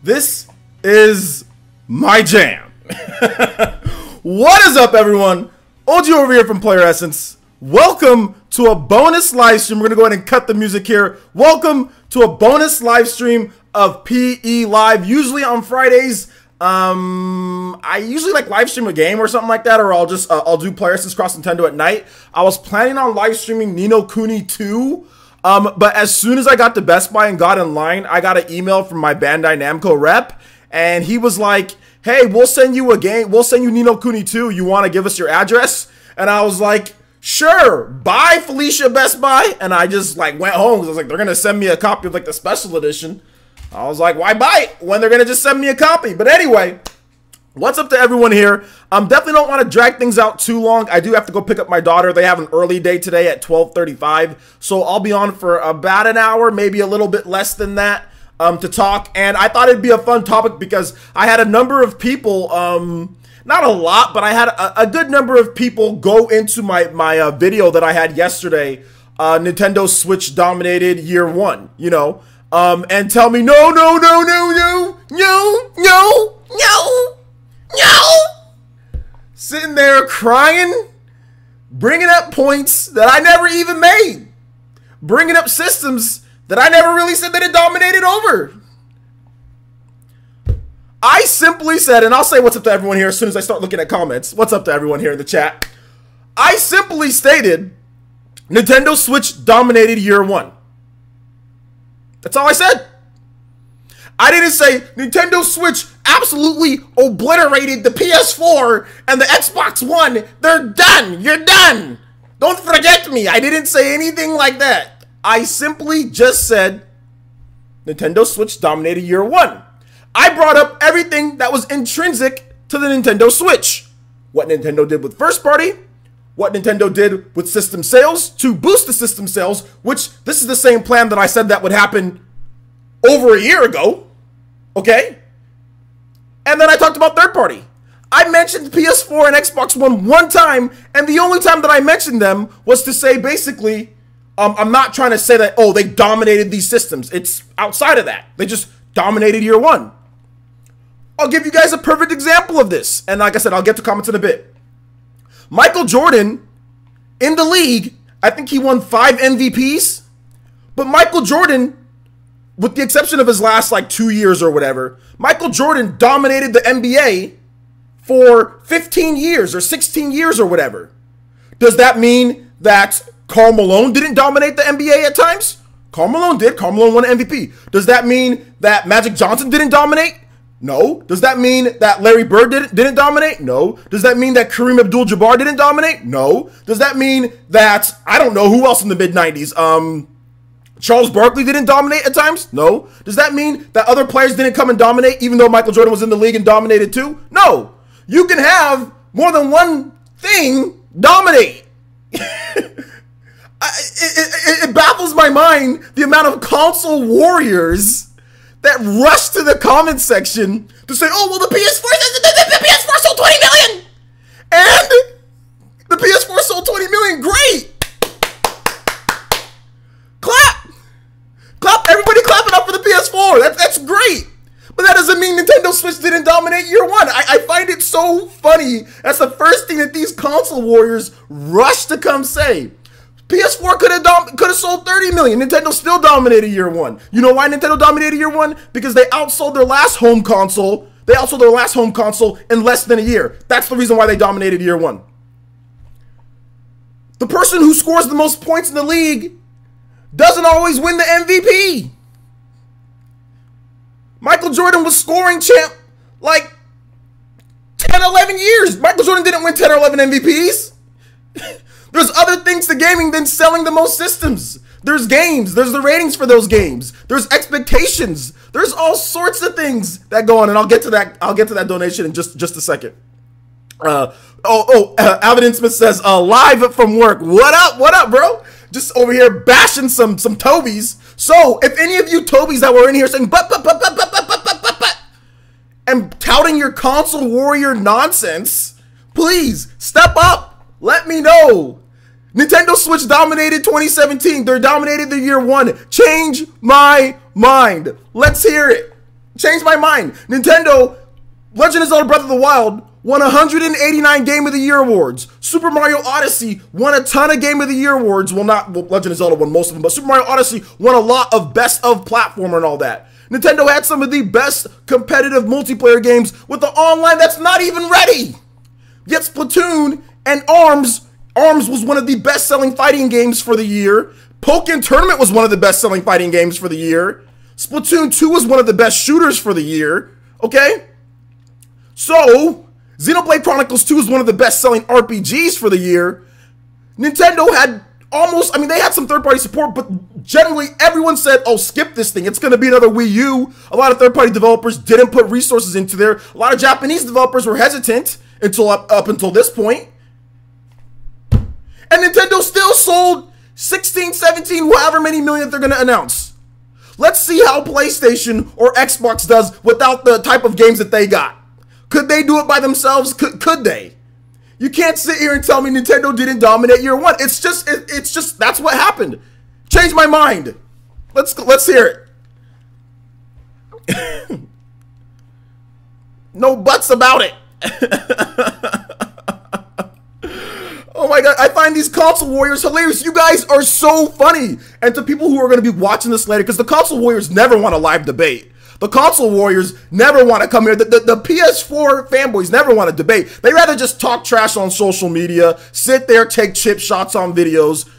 This is my jam. What is up, everyone? OG over here from PlayerEssence. Welcome to a bonus live stream. We're going to go ahead and cut the music here. Welcome to a bonus live stream of PE Live. Usually on Fridays, I usually like live stream a game or something like that, or I'll just I'll do PlayerEssence Cross Nintendo at night. I was planning on live streaming Ni no Kuni 2. But as soon as I got to Best Buy and got in line, I got an email from my Bandai Namco rep, and he was like, hey, we'll send you a game. We'll send you Ni no Kuni 2. You want to give us your address? And I was like, sure. Bye, Felicia Best Buy. And I just like went home because I was like, they're going to send me a copy of like the special edition. I was like, why buy it when they're going to just send me a copy? But anyway, what's up to everyone here? Definitely don't want to drag things out too long. I do have to go pick up my daughter. They have an early day today at 12:35. So I'll be on for about an hour, maybe a little bit less than that, to talk. And I thought it'd be a fun topic because I had a number of people, not a lot, but I had a good number of people go into my video that I had yesterday, Nintendo Switch dominated year one, you know, and tell me, no, no, no, no, no, no, no, no. No! Sitting there crying, bringing up points that I never even made, bringing up systems that I never really said that it dominated over. I simply said, and I'll say what's up to everyone here as soon as I start looking at comments. What's up to everyone here in the chat? I simply stated Nintendo Switch dominated year one. That's all I said. I didn't say Nintendo Switch absolutely obliterated the PS4 and the Xbox One. They're done. You're done. Don't forget me. I didn't say anything like that. I simply just said Nintendo Switch dominated year one. I brought up everything that was intrinsic to the Nintendo Switch. What Nintendo did with first party, what Nintendo did with system sales to boost the system sales, which this is the same plan that I said that would happen over a year ago. Okay? And then I talked about third party. I mentioned PS4 and Xbox one time, and the only time that I mentioned them was to say basically, I'm not trying to say that, oh, they dominated these systems. It's outside of that. They just dominated year one. I'll give you guys a perfect example of this. And like I said, I'll get to comments in a bit. Michael Jordan, in the league, I think he won 5 MVPs, but Michael Jordan, with the exception of his last like 2 years or whatever, Michael Jordan dominated the NBA for 15 years or 16 years or whatever. Does that mean that Karl Malone didn't dominate the NBA at times? Karl Malone did. Karl Malone won an MVP. Does that mean that Magic Johnson didn't dominate? No. Does that mean that Larry Bird didn't dominate? No. Does that mean that Kareem Abdul-Jabbar didn't dominate? No. Does that mean that, I don't know, who else in the mid-90s? Charles Barkley didn't dominate at times? No. Does that mean that other players didn't come and dominate even though Michael Jordan was in the league and dominated too? No. You can have more than one thing dominate. It baffles my mind the amount of console warriors that rush to the comment section to say, oh, well, the PS4 sold 20 million. And the PS4 sold 20 million. Great. Clap. Clap, everybody clapping up for the PS4. That's great. But that doesn't mean Nintendo Switch didn't dominate year one. I find it so funny. That's the first thing that these console warriors rush to come say. PS4 could have sold 30 million. Nintendo still dominated year one. You know why Nintendo dominated year one? Because they outsold their last home console. They outsold their last home console in less than a year. That's the reason why they dominated year one. The person who scores the most points in the league doesn't always win the MVP. Michael Jordan was scoring champ like 10, 11 years. Michael Jordan didn't win 10 or 11 MVPs. There's other things to gaming than selling the most systems. There's games. There's the ratings for those games. There's expectations. There's all sorts of things that go on, and I'll get to that. I'll get to that donation in just a second. Alvin Smith says, live from work. What up? What up, bro? Just over here bashing some Tobies. So if any of you Tobies that were in here saying but and touting your console warrior nonsense, please step up. Let me know. Nintendo Switch dominated 2017. They dominated the year one. Change my mind. Let's hear it. Changed my mind. Nintendo, Legend of Zelda Breath of the Wild won 189 Game of the Year awards. Super Mario Odyssey won a ton of Game of the Year awards. Well, Legend of Zelda won most of them, but Super Mario Odyssey won a lot of Best of Platformer and all that. Nintendo had some of the best competitive multiplayer games with the online that's not even ready. Yet Splatoon and ARMS was one of the best-selling fighting games for the year. Pokken Tournament was one of the best-selling fighting games for the year. Splatoon 2 was one of the best shooters for the year. Okay? So, Xenoblade Chronicles 2 is one of the best-selling RPGs for the year. Nintendo had almost, I mean, they had some third-party support, but generally everyone said, oh, skip this thing. It's going to be another Wii U. A lot of third-party developers didn't put resources into there. A lot of Japanese developers were hesitant until up until this point. And Nintendo still sold 16, 17, however many million they're going to announce. Let's see how PlayStation or Xbox does without the type of games that they got. Could they do it by themselves? Could they? You can't sit here and tell me Nintendo didn't dominate year one. It's just that's what happened. Change my mind. Let's hear it. No buts about it. Oh my god, I find these console warriors hilarious. You guys are so funny. And to people who are going to be watching this later, because the console warriors never want a live debate. The console warriors never want to come here. The PS4 fanboys never want to debate. They rather just talk trash on social media, sit there, take chip shots on videos,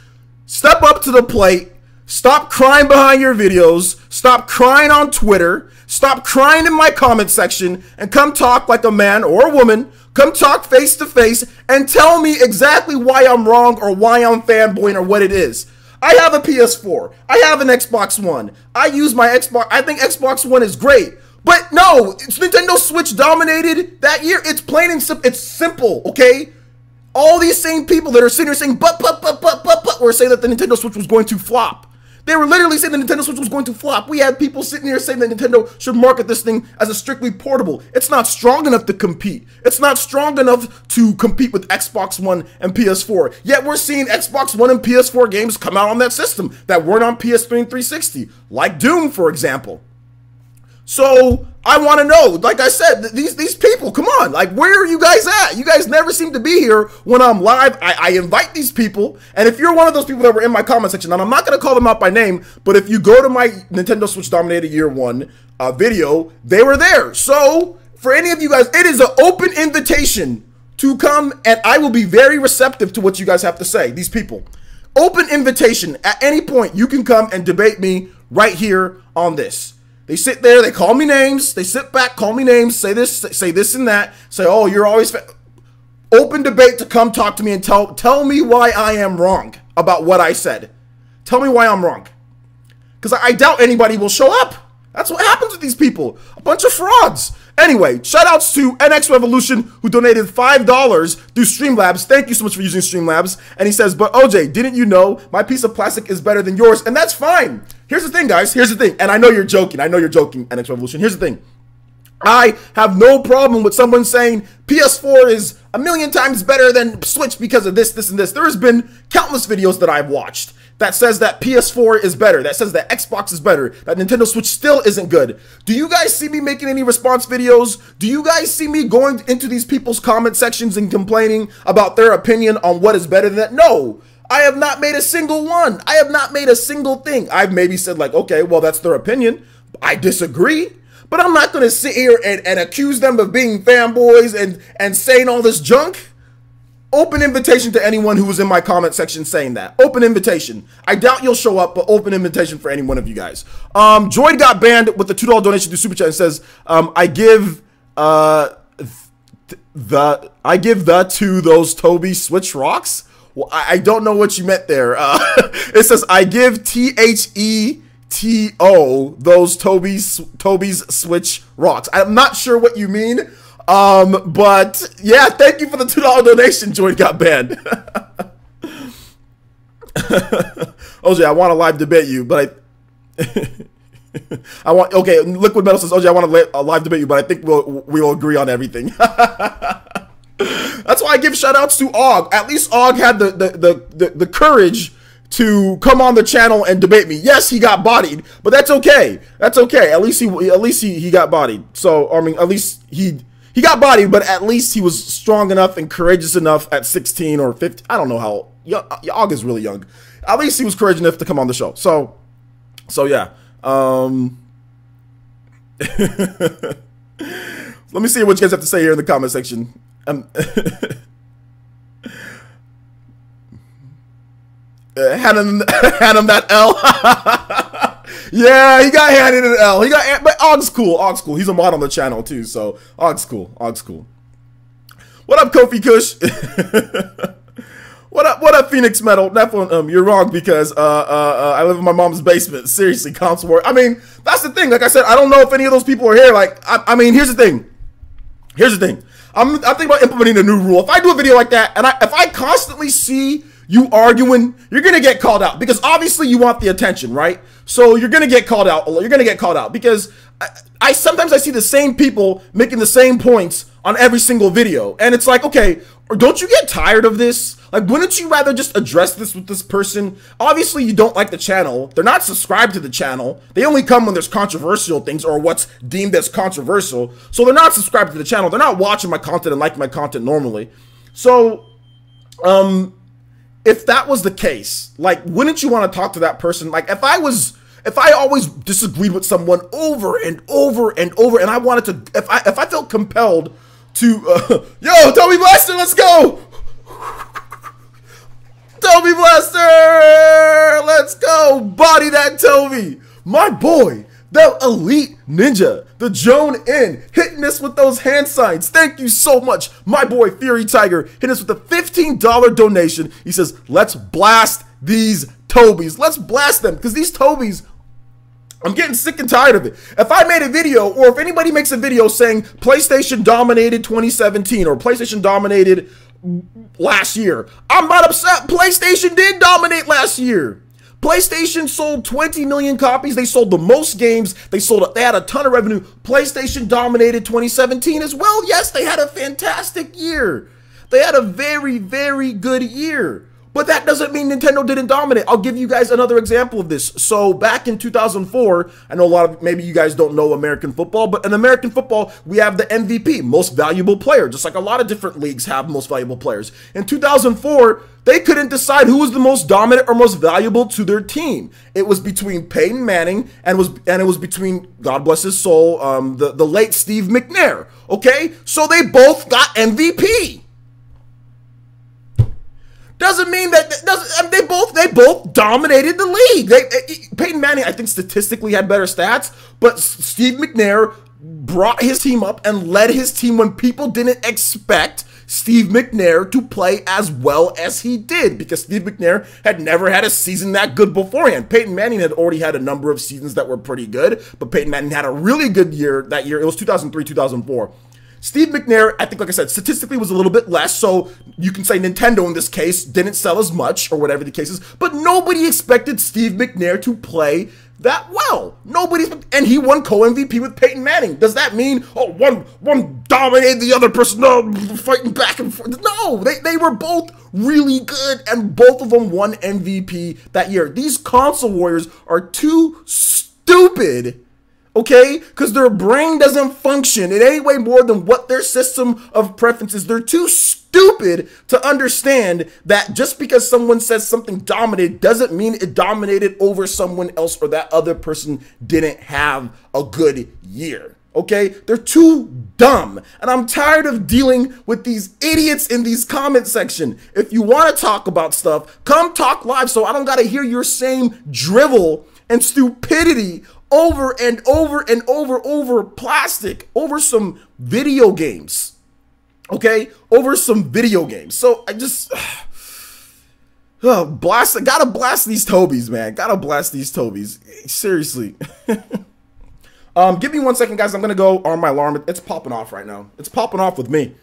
step up to the plate, stop crying behind your videos, stop crying on Twitter, stop crying in my comment section, and come talk like a man or a woman. Come talk face to face and tell me exactly why I'm wrong or why I'm fanboying or what it is. I have a PS4. I have an Xbox One. I use my Xbox. I think Xbox One is great. But no, it's Nintendo Switch dominated that year. It's plain and simple. It's simple, okay? All these same people that are sitting here saying, but, were saying that the Nintendo Switch was going to flop. They were literally saying the Nintendo Switch was going to flop. We had people sitting here saying that Nintendo should market this thing as a strictly portable. It's not strong enough to compete. It's not strong enough to compete with Xbox One and PS4. Yet we're seeing Xbox One and PS4 games come out on that system that weren't on PS3 and 360, like Doom, for example. So I want to know, like I said, these people, come on, like where are you guys at? You guys never seem to be here when I'm live. I invite these people, and if you're one of those people that were in my comment section, and I'm not going to call them out by name, but if you go to my Nintendo Switch Dominated Year 1 video, they were there. So for any of you guys, it is an open invitation to come, and I will be very receptive to what you guys have to say, these people. Open invitation. At any point, you can come and debate me right here on this. They sit there, they call me names, they sit back, call me names, say this and that, say, oh, you're always... Open debate to come talk to me and tell me why I am wrong about what I said. Tell me why I'm wrong. Because I doubt anybody will show up. That's what happens with these people. A bunch of frauds. Anyway, shoutouts to NX Revolution, who donated $5 through Streamlabs. Thank you so much for using Streamlabs. And he says, but OJ, didn't you know my piece of plastic is better than yours? And that's fine. Here's the thing, guys. Here's the thing. And I know you're joking. I know you're joking, NX Revolution. Here's the thing. I have no problem with someone saying PS4 is a million times better than Switch because of this, and this. There has been countless videos that I've watched that says that PS4 is better, that says that Xbox is better, that Nintendo Switch still isn't good. Do you guys see me making any response videos? Do you guys see me going into these people's comment sections and complaining about their opinion on what is better than that? No. I have not made a single one. I have not made a single thing. I've maybe said like, okay, well, that's their opinion. I disagree. But I'm not going to sit here and accuse them of being fanboys and saying all this junk. Open invitation to anyone who was in my comment section saying that. Open invitation. I doubt you'll show up, but open invitation for any one of you guys. Droid got banned with the $2 donation to Super Chat and says, I give the to those Toby Switch rocks. Well, I don't know what you meant there. It says, I give THETO those Toby's Switch rocks. I'm not sure what you mean. But yeah, thank you for the $2 donation. Joy got banned. OJ, I want to live debate you, but okay, Liquid Metal says, OJ, I want to live debate you, but I think we'll agree on everything. That's why I give shout outs to Og. At least Og had the courage to come on the channel and debate me. Yes, he got bodied, but that's okay. That's okay. At least he got bodied. So I mean, at least he got bodied, but at least he was strong enough and courageous enough at 16 or 15. I don't know how young. August really young. At least he was courageous enough to come on the show. So yeah. Let me see what you guys have to say here in the comment section. Hand him that L. Yeah, he got handed an L. But Og's cool. Og's cool. He's a mod on the channel too, so Og's cool. Og's cool. What up, Kofi Kush? What up, Phoenix Metal? Definitely, you're wrong because I live in my mom's basement. Seriously, console war. I mean, that's the thing. Like I said, I don't know if any of those people are here. Like, I mean, here's the thing. I'm thinking about implementing a new rule. If I do a video like that, and if I constantly see you arguing, you're gonna get called out because obviously you want the attention, right? So you're gonna get called out. You're gonna get called out because I sometimes I see the same people making the same points on every single video, and it's like, okay, or don't you get tired of this? Like, wouldn't you rather just address this with this person? Obviously, you don't like the channel. They're not subscribed to the channel. They only come when there's controversial things or what's deemed as controversial. So they're not subscribed to the channel. They're not watching my content and liking my content normally. So, if that was the case, like, wouldn't you want to talk to that person? Like, if I always disagreed with someone over and over and over, and I wanted to, if I felt compelled to, yo, Toby Blaster, let's go! Toby Blaster! Let's go! Body that Toby! My boy, the elite ninja, the Joan in, hitting us with those hand signs. Thank you so much. My boy, Fury Tiger, hitting us with a $15 donation. He says, let's blast these Tobys. Let's blast them, because these Tobys, I'm getting sick and tired of it. If I made a video, or if anybody makes a video saying PlayStation dominated 2017, or PlayStation dominated last year, I'm not upset. PlayStation did dominate last year. PlayStation sold 20 million copies. They sold the most games. They had a ton of revenue. PlayStation dominated 2017 as well. Yes, they had a fantastic year. They had a very, very good year. But that doesn't mean Nintendo didn't dominate. I'll give you guys another example of this. So back in 2004, I know maybe you guys don't know American football, but in American football, we have the MVP, most valuable player, just like a lot of different leagues have most valuable players. In 2004, they couldn't decide who was the most dominant or most valuable to their team. It was between Peyton Manning and it was between, God bless his soul, the late Steve McNair. Okay, so they both got MVP. Doesn't mean that they both dominated the league. Peyton Manning, I think, statistically had better stats, but Steve McNair brought his team up and led his team when people didn't expect Steve McNair to play as well as he did, because Steve McNair had never had a season that good beforehand. Peyton Manning had already had a number of seasons that were pretty good, but Peyton Manning had a really good year that year. It was 2003, 2004. Steve McNair, I think, like I said, statistically was a little bit less, so you can say Nintendo in this case didn't sell as much, or whatever the case is, but nobody expected Steve McNair to play that well. And he won co-MVP with Peyton Manning. Does that mean, oh, one dominated the other person, no, fighting back and forth? No, they were both really good, and both of them won MVP that year. These console warriors are too stupid, okay? Because their brain doesn't function in any way more than what their system of preferences. They're too stupid to understand that just because someone says something dominated doesn't mean it dominated over someone else, or that other person didn't have a good year. Okay? They're too dumb. And I'm tired of dealing with these idiots in these comment section. If you want to talk about stuff, come talk live so I don't got to hear your same drivel and stupidity over and over and over plastic, over some video games, okay? Over some video games. So I just, gotta blast these Tobys, man. Gotta blast these Tobys. Seriously. Give me 1 second, guys. I'm gonna go on my alarm. It's popping off right now. It's popping off with me.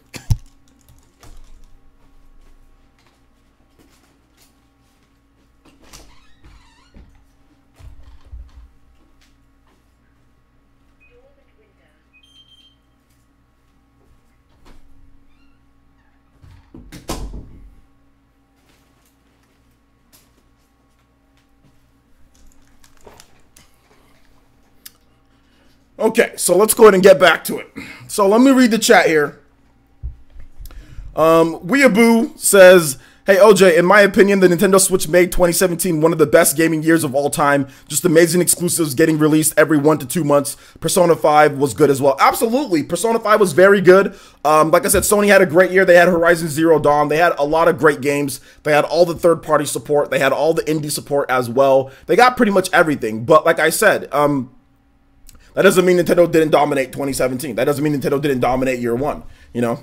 Okay, so let's go ahead and get back to it. So let me read the chat here. Weeaboo says, hey OJ, in my opinion, the Nintendo Switch made 2017 one of the best gaming years of all time. Just amazing exclusives getting released every 1 to 2 months. Persona 5 was good as well. Absolutely, Persona 5 was very good. Like I said, Sony had a great year. They had Horizon Zero Dawn. They had a lot of great games. They had all the third-party support. They had all the indie support as well. They got pretty much everything. But like I said, that doesn't mean Nintendo didn't dominate 2017. That doesn't mean Nintendo didn't dominate year one, you know?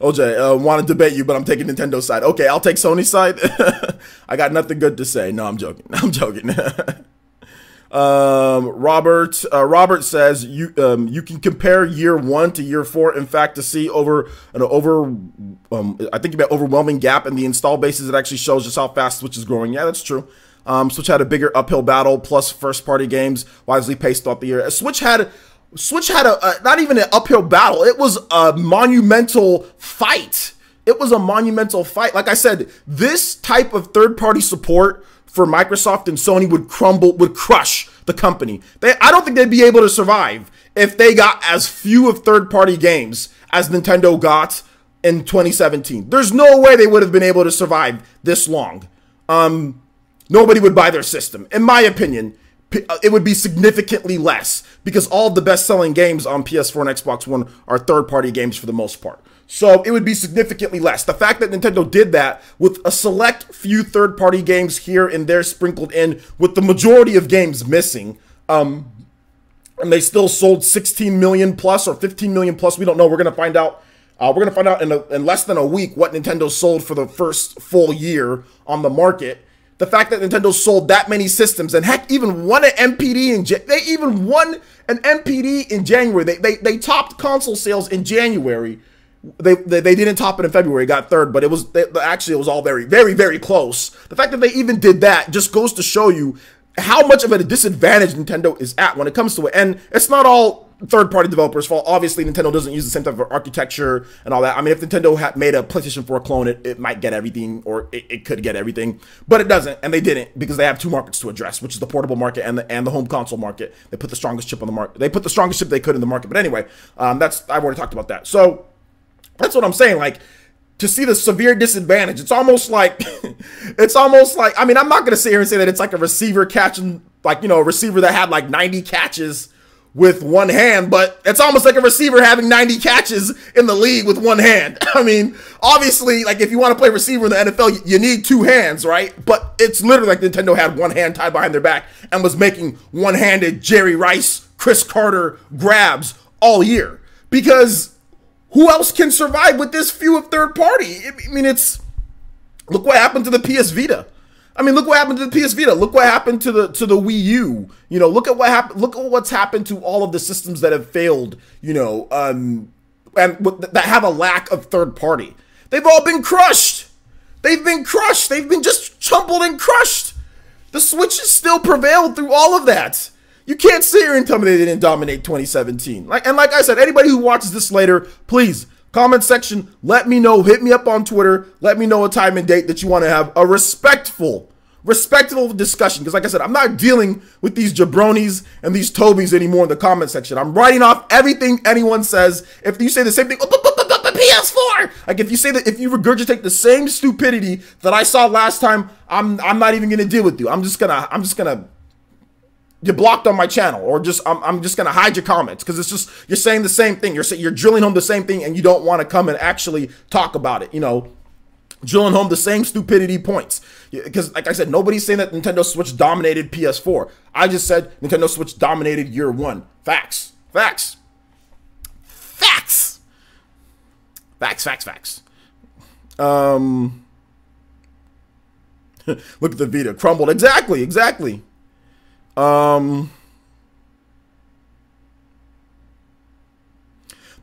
OJ, want to debate you, but I'm taking Nintendo's side. Okay, I'll take Sony's side. I got nothing good to say. No, I'm joking. I'm joking. Robert says you can compare year 1 to year 4. In fact, to see I think about overwhelming gap in the install bases, it actually shows just how fast Switch is growing. Yeah, that's true. Switch had a bigger uphill battle, plus first-party games wisely paced throughout the year. Switch had a not even an uphill battle. It was a monumental fight. It was a monumental fight. Like I said, this type of third-party support for Microsoft and Sony would crush the company. I don't think they'd be able to survive if they got as few of third-party games as Nintendo got in 2017. There's no way they would have been able to survive this long. Nobody would buy their system. In my opinion, it would be significantly less because all the best-selling games on PS4 and Xbox One are third-party games for the most part. So it would be significantly less. The fact that Nintendo did that with a select few third-party games here and there sprinkled in, with the majority of games missing, and they still sold 16 million plus or 15 million plus. We don't know. We're going to find out. We're going to find out in less than a week what Nintendo sold for the first full year on the market. The fact that Nintendo sold that many systems and heck, even won an MPD in January. They topped console sales in January. They didn't top it in February. Got third, but it was all very, very, very close. The fact that they even did that just goes to show you how much of a disadvantage Nintendo is at when it comes to it. And it's not all third-party developers' fault. Obviously, Nintendo doesn't use the same type of architecture and all that. I mean, if Nintendo had made a PlayStation 4 clone, it might get everything, or it could get everything, but it doesn't, and they didn't because they have two markets to address, which is the portable market and the home console market. They put the strongest chip on the market. They put the strongest chip they could in the market. But anyway, I've already talked about that. So that's what I'm saying. Like, to see the severe disadvantage, it's almost like, I mean, I'm not going to sit here and say that it's like a receiver catching, like, a receiver that had like 90 catches with one hand, but it's almost like a receiver having 90 catches in the league with one hand. I mean, obviously, like, if you want to play receiver in the NFL, you need two hands, right? But it's literally like Nintendo had one hand tied behind their back and was making one-handed Jerry Rice, Chris Carter grabs all year. Because who else can survive with this few of third party? I mean, look what happened to the PS Vita. I mean, look what happened to the PS Vita. Look what happened to the Wii U. Look at what happened. Look at what's happened to all of the systems that have failed. And that have a lack of third party. They've all been crushed. They've been crushed. They've been just trampled and crushed. The Switch has still prevailed through all of that. You can't sit here and tell me they didn't dominate 2017. Like I said, anybody who watches this later, please. Comment section, let me know, hit me up on Twitter, let me know a time and date that you want to have a respectful discussion. Because like I said, I'm not dealing with these jabronis and these Tobys anymore in the comment section. I'm writing off everything anyone says. If you say the same thing, PS4, like if you regurgitate the same stupidity that I saw last time, I'm not even gonna deal with you. I'm just gonna you're blocked on my channel, or I'm just gonna hide your comments because it's just you're saying the same thing. You're drilling home the same thing, and you don't want to come and actually talk about it. Drilling home the same stupidity points. Because like I said, nobody's saying that Nintendo Switch dominated PS4. I just said Nintendo Switch dominated year one. Facts. Facts. Facts. Facts. Facts. Facts. Look at the Vita crumbled. Exactly. The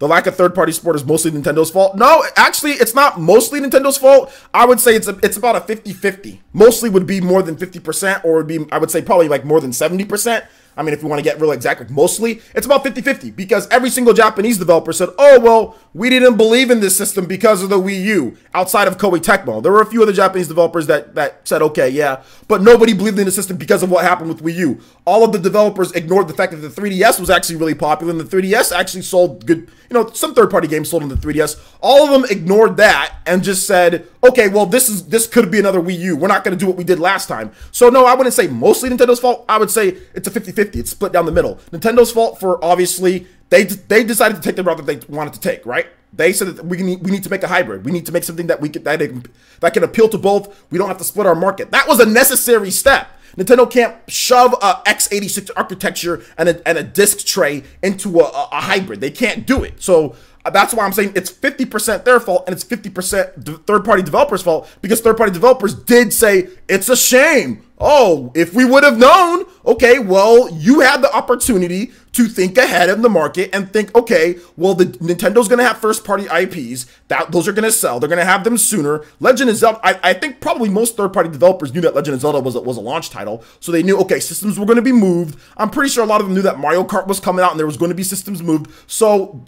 lack of third-party support is mostly Nintendo's fault. No, actually, it's not mostly Nintendo's fault. I would say it's about a 50-50. Mostly would be more than 50%, or would be, I would say, probably like more than 70%. I mean, if we want to get real exact, like mostly, it's about 50-50 because every single Japanese developer said, oh, well, we didn't believe in this system because of the Wii U outside of Koei Tecmo. There were a few other Japanese developers that said, okay, yeah, but nobody believed in the system because of what happened with Wii U. All of the developers ignored the fact that the 3DS was actually really popular and the 3DS actually sold good, some third-party games sold on the 3DS. All of them ignored that and just said, okay, well, this could be another Wii U. We're not going to do what we did last time. So no, I wouldn't say mostly Nintendo's fault. I would say it's a 50-50. It's split down the middle. Nintendo's fault for obviously they decided to take the route that they wanted to take, right? They said that we need to make a hybrid. We need to make something that that can appeal to both. We don't have to split our market. That was a necessary step. Nintendo can't shove a x86 architecture and a disk tray into a hybrid. They can't do it. So that's why I'm saying it's 50% their fault and it's 50% third-party developers' fault, because third-party developers did say it's a shame. Oh, if we would have known, okay, well, you had the opportunity to think ahead of the market and think, okay, well, Nintendo's going to have first-party IPs. Those are going to sell. They're going to have them sooner. Legend of Zelda, I think probably most third-party developers knew that Legend of Zelda was a launch title. So they knew, okay, systems were going to be moved. I'm pretty sure a lot of them knew that Mario Kart was coming out and there was going to be systems moved. So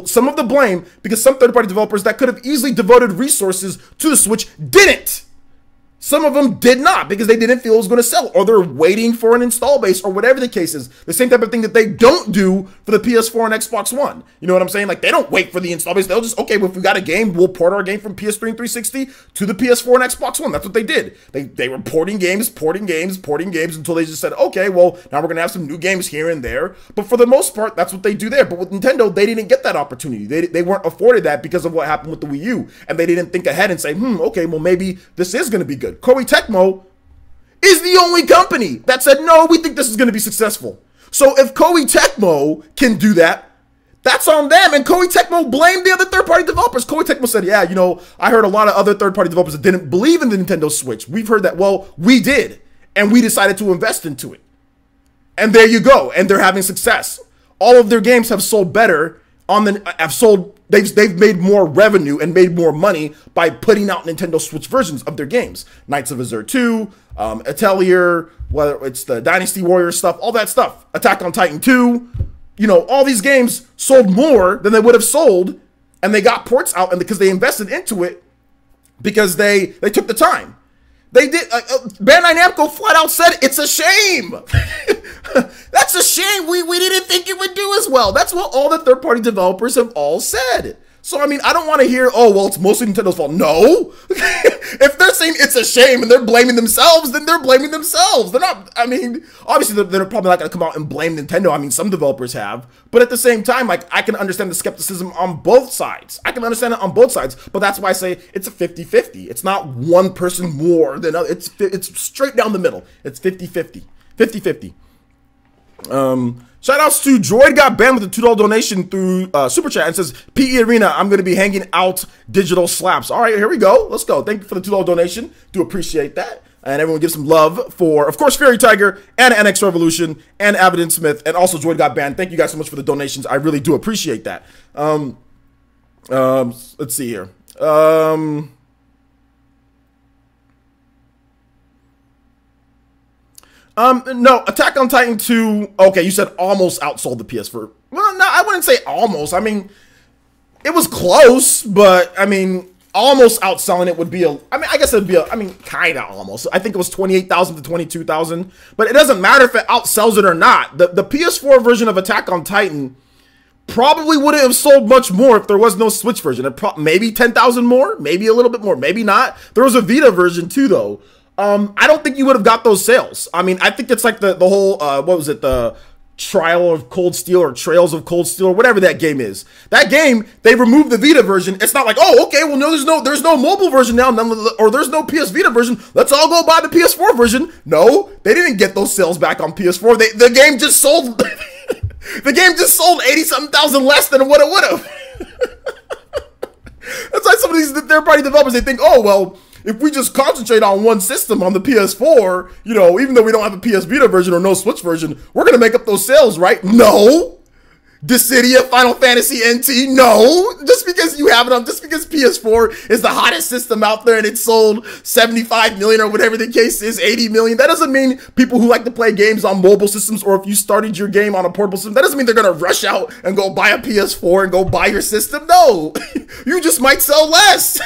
some of the blame, because some third-party developers that could have easily devoted resources to the Switch didn't. Some of them did not because they didn't feel it was going to sell, or they're waiting for an install base, or whatever the case is. The same type of thing that they don't do for the PS4 and Xbox One. You know what I'm saying? Like, they don't wait for the install base. They'll just, okay, well, if we got a game, we'll port our game from PS3 and 360 to the PS4 and Xbox One. That's what they did. They were porting games until they just said, okay, well, now we're going to have some new games here and there. But for the most part, that's what they do there. But with Nintendo, they didn't get that opportunity. They weren't afforded that because of what happened with the Wii U. And they didn't think ahead and say, okay, well, maybe this is going to be good. Koei Tecmo is the only company that said, no, we think this is going to be successful. So if Koei Tecmo can do that, that's on them. And Koei Tecmo blamed the other third-party developers. Koei Tecmo said, yeah, I heard a lot of other third-party developers that didn't believe in the Nintendo Switch. We've heard that. Well, we did. And we decided to invest into it. And there you go. And they're having success. All of their games have sold better they've made more revenue and made more money by putting out Nintendo Switch versions of their games. Knights of Azure 2, Atelier, whether it's the Dynasty Warriors stuff, all that stuff. Attack on Titan 2, all these games sold more than they would have sold, and they got ports out, and because they invested into it, because they took the time. They did. Bandai Namco flat out said it's a shame. That's a shame. We didn't think it would do as well. That's what all the third-party developers have all said. So, I mean, I don't want to hear, oh, well, it's mostly Nintendo's fault. No. If they're saying it's a shame and they're blaming themselves, then they're blaming themselves. They're not, I mean, obviously they're probably not going to come out and blame Nintendo. I mean, some developers have. But at the same time, like, I can understand the skepticism on both sides. I can understand it on both sides. But that's why I say it's a 50-50. It's not one person more than other. It's straight down the middle. It's 50-50. 50-50. Shout outs to Droid got banned with a $2 donation through Super Chat and says, PE Arena, I'm going to be hanging out digital slaps. All right, here we go. Let's go. Thank you for the $2 donation. Do appreciate that. And everyone give some love for, of course, Fairy Tiger and NX Revolution and Avidin Smith and also Droid got banned. Thank you guys so much for the donations. I really do appreciate that. Let's see here. No, Attack on Titan 2, okay, you said almost outsold the PS4. Well, no, I wouldn't say almost. I mean, it was close, but, I mean, almost outselling it would be I guess it would be kind of almost. I think it was 28,000 to 22,000, but it doesn't matter if it outsells it or not. The PS4 version of Attack on Titan probably wouldn't have sold much more if there was no Switch version. Maybe 10,000 more, maybe a little bit more, maybe not. There was a Vita version too, though. I don't think you would have got those sales. I mean, I think it's like the whole, what was it, the Trial of Cold Steel or Trails of Cold Steel or whatever that game is. That game, they removed the Vita version. It's not like, oh, okay, well, no, there's no mobile version now, or there's no PS Vita version. Let's all go buy the PS4 version. No, they didn't get those sales back on PS4. The game just sold, the game just sold 80-something thousand less than what it would have. That's like some of these third-party developers, they think, oh, well, if we just concentrate on one system on the PS4, even though we don't have a PS Vita version or no Switch version, we're going to make up those sales, right? No. Dissidia, Final Fantasy NT. No, just because you have it on, just because PS4 is the hottest system out there and it sold 75 million or whatever the case is, 80 million, that doesn't mean people who like to play games on mobile systems, or if you started your game on a portable system, that doesn't mean they're gonna rush out and go buy a PS4 and go buy your system. No, you just might sell less.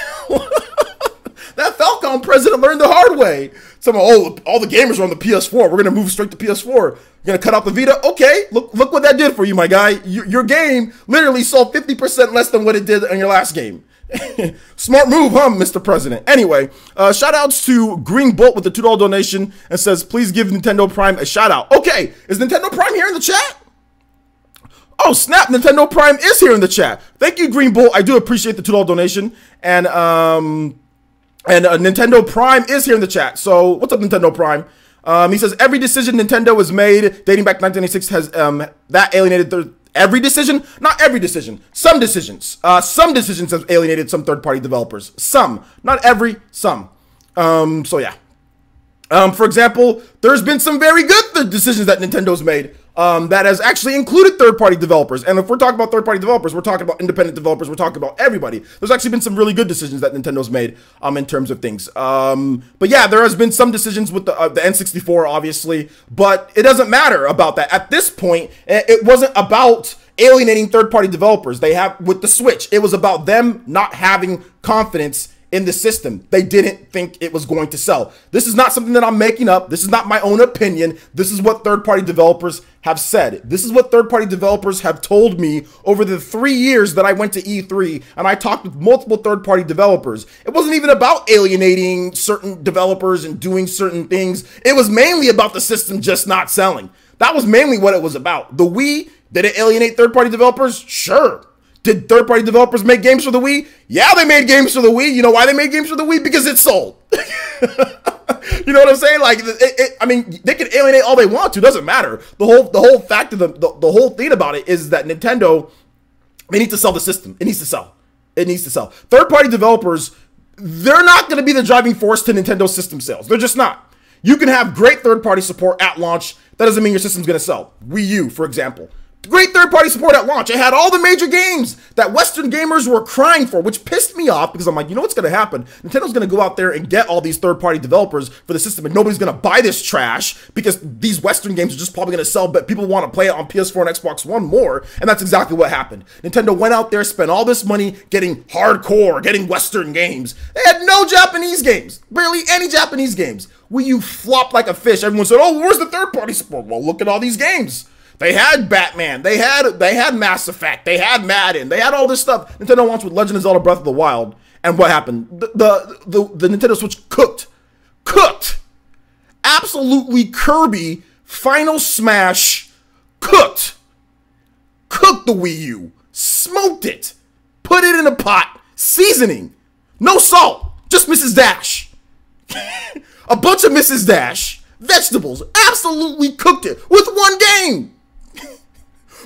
That Falcon president learned the hard way. Oh, all the gamers are on the PS4. We're going to move straight to PS4. You're going to cut out the Vita? Okay, look what that did for you, my guy. Your game literally sold 50% less than what it did in your last game. Smart move, huh, Mr. President? Anyway, shout outs to Green Bolt with the $2 donation and says, please give Nintendo Prime a shout out. Okay, is Nintendo Prime here in the chat? Oh, snap, Nintendo Prime is here in the chat. Thank you, Green Bolt. I do appreciate the $2 donation. And Nintendo Prime is here in the chat. So, what's up, Nintendo Prime? He says, every decision Nintendo has made dating back to 1996 has that alienated every decision? Not every decision. Some decisions. Some decisions have alienated some third-party developers. Some. Not every. Some. So, yeah. For example, there's been some very good decisions that Nintendo's made that has actually included third-party developers. And if we're talking about third-party developers, we're talking about independent developers, we're talking about everybody. There's actually been some really good decisions that Nintendo's made in terms of things. But yeah, there has been some decisions with the N64, obviously, but it doesn't matter about that. At this point, it wasn't about alienating third-party developers. With the Switch, it was about them not having confidence in the system. They didn't think it was going to sell. This is not something that I'm making up. This is not my own opinion. This is what third-party developers have said. This is what third-party developers have told me over the 3 years that I went to E3 and I talked with multiple third-party developers. It wasn't even about alienating certain developers and doing certain things. It was mainly about the system just not selling. That was mainly what it was about. The Wii, did it alienate third-party developers? Sure. Did third-party developers make games for the Wii? Yeah, they made games for the Wii. You know why they made games for the Wii? Because it sold. You know what I'm saying? Like, I mean, they can alienate all they want to. It doesn't matter. The whole fact of the whole thing about it is that Nintendo, they need to sell the system. It needs to sell. It needs to sell. Third-party developers, they're not going to be the driving force to Nintendo system sales. They're just not. You can have great third-party support at launch. That doesn't mean your system's going to sell. Wii U, for example. Great third-party support at launch. It had all the major games that Western gamers were crying for, which pissed me off because I'm like, you know what's going to happen? Nintendo's going to go out there and get all these third-party developers for the system, and nobody's going to buy this trash because these Western games are just probably going to sell, but people want to play it on PS4 and Xbox One more, and that's exactly what happened. Nintendo went out there, spent all this money getting hardcore, getting Western games. They had no Japanese games, barely any Japanese games. Wii U flopped like a fish. Everyone said, oh, where's the third-party support? Well, look at all these games. They had Batman, they had Mass Effect, they had Madden, they had all this stuff. Nintendo launched with Legend of Zelda Breath of the Wild, and what happened? The Nintendo Switch cooked. Absolutely Kirby, Final Smash, cooked the Wii U, smoked it, put it in a pot, seasoning, no salt, just Mrs. Dash. A bunch of Mrs. Dash, vegetables, absolutely cooked it with one game.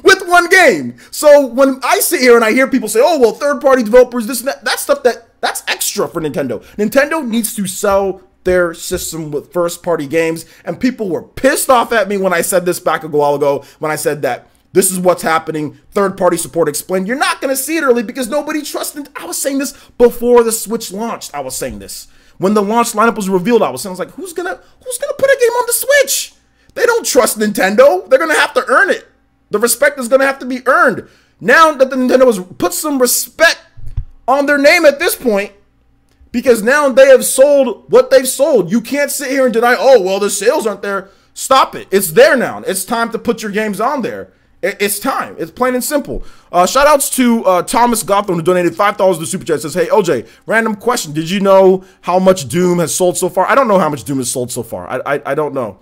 With one game. So when I sit here and I hear people say, oh, well, third-party developers, this and that, that's stuff that's extra for Nintendo. Nintendo needs to sell their system with first-party games, and people were pissed off at me when I said this back a while ago, when I said that this is what's happening, third-party support explained. You're not going to see it early because nobody trusted. I was saying this before the Switch launched. I was saying this. When the launch lineup was revealed, I was like, who's gonna put a game on the Switch? They don't trust Nintendo. They're going to have to earn it. The respect is going to have to be earned. Now that the Nintendo has put some respect on their name at this point, because now they have sold what they've sold. You can't sit here and deny, oh, well, the sales aren't there. Stop it. It's there now. It's time to put your games on there. It's time. It's plain and simple. Shout outs to Thomas Gotham, who donated $5 to Super Chat. It says, hey, OJ, random question. Did you know how much Doom has sold so far? I don't know how much Doom has sold so far. I don't know.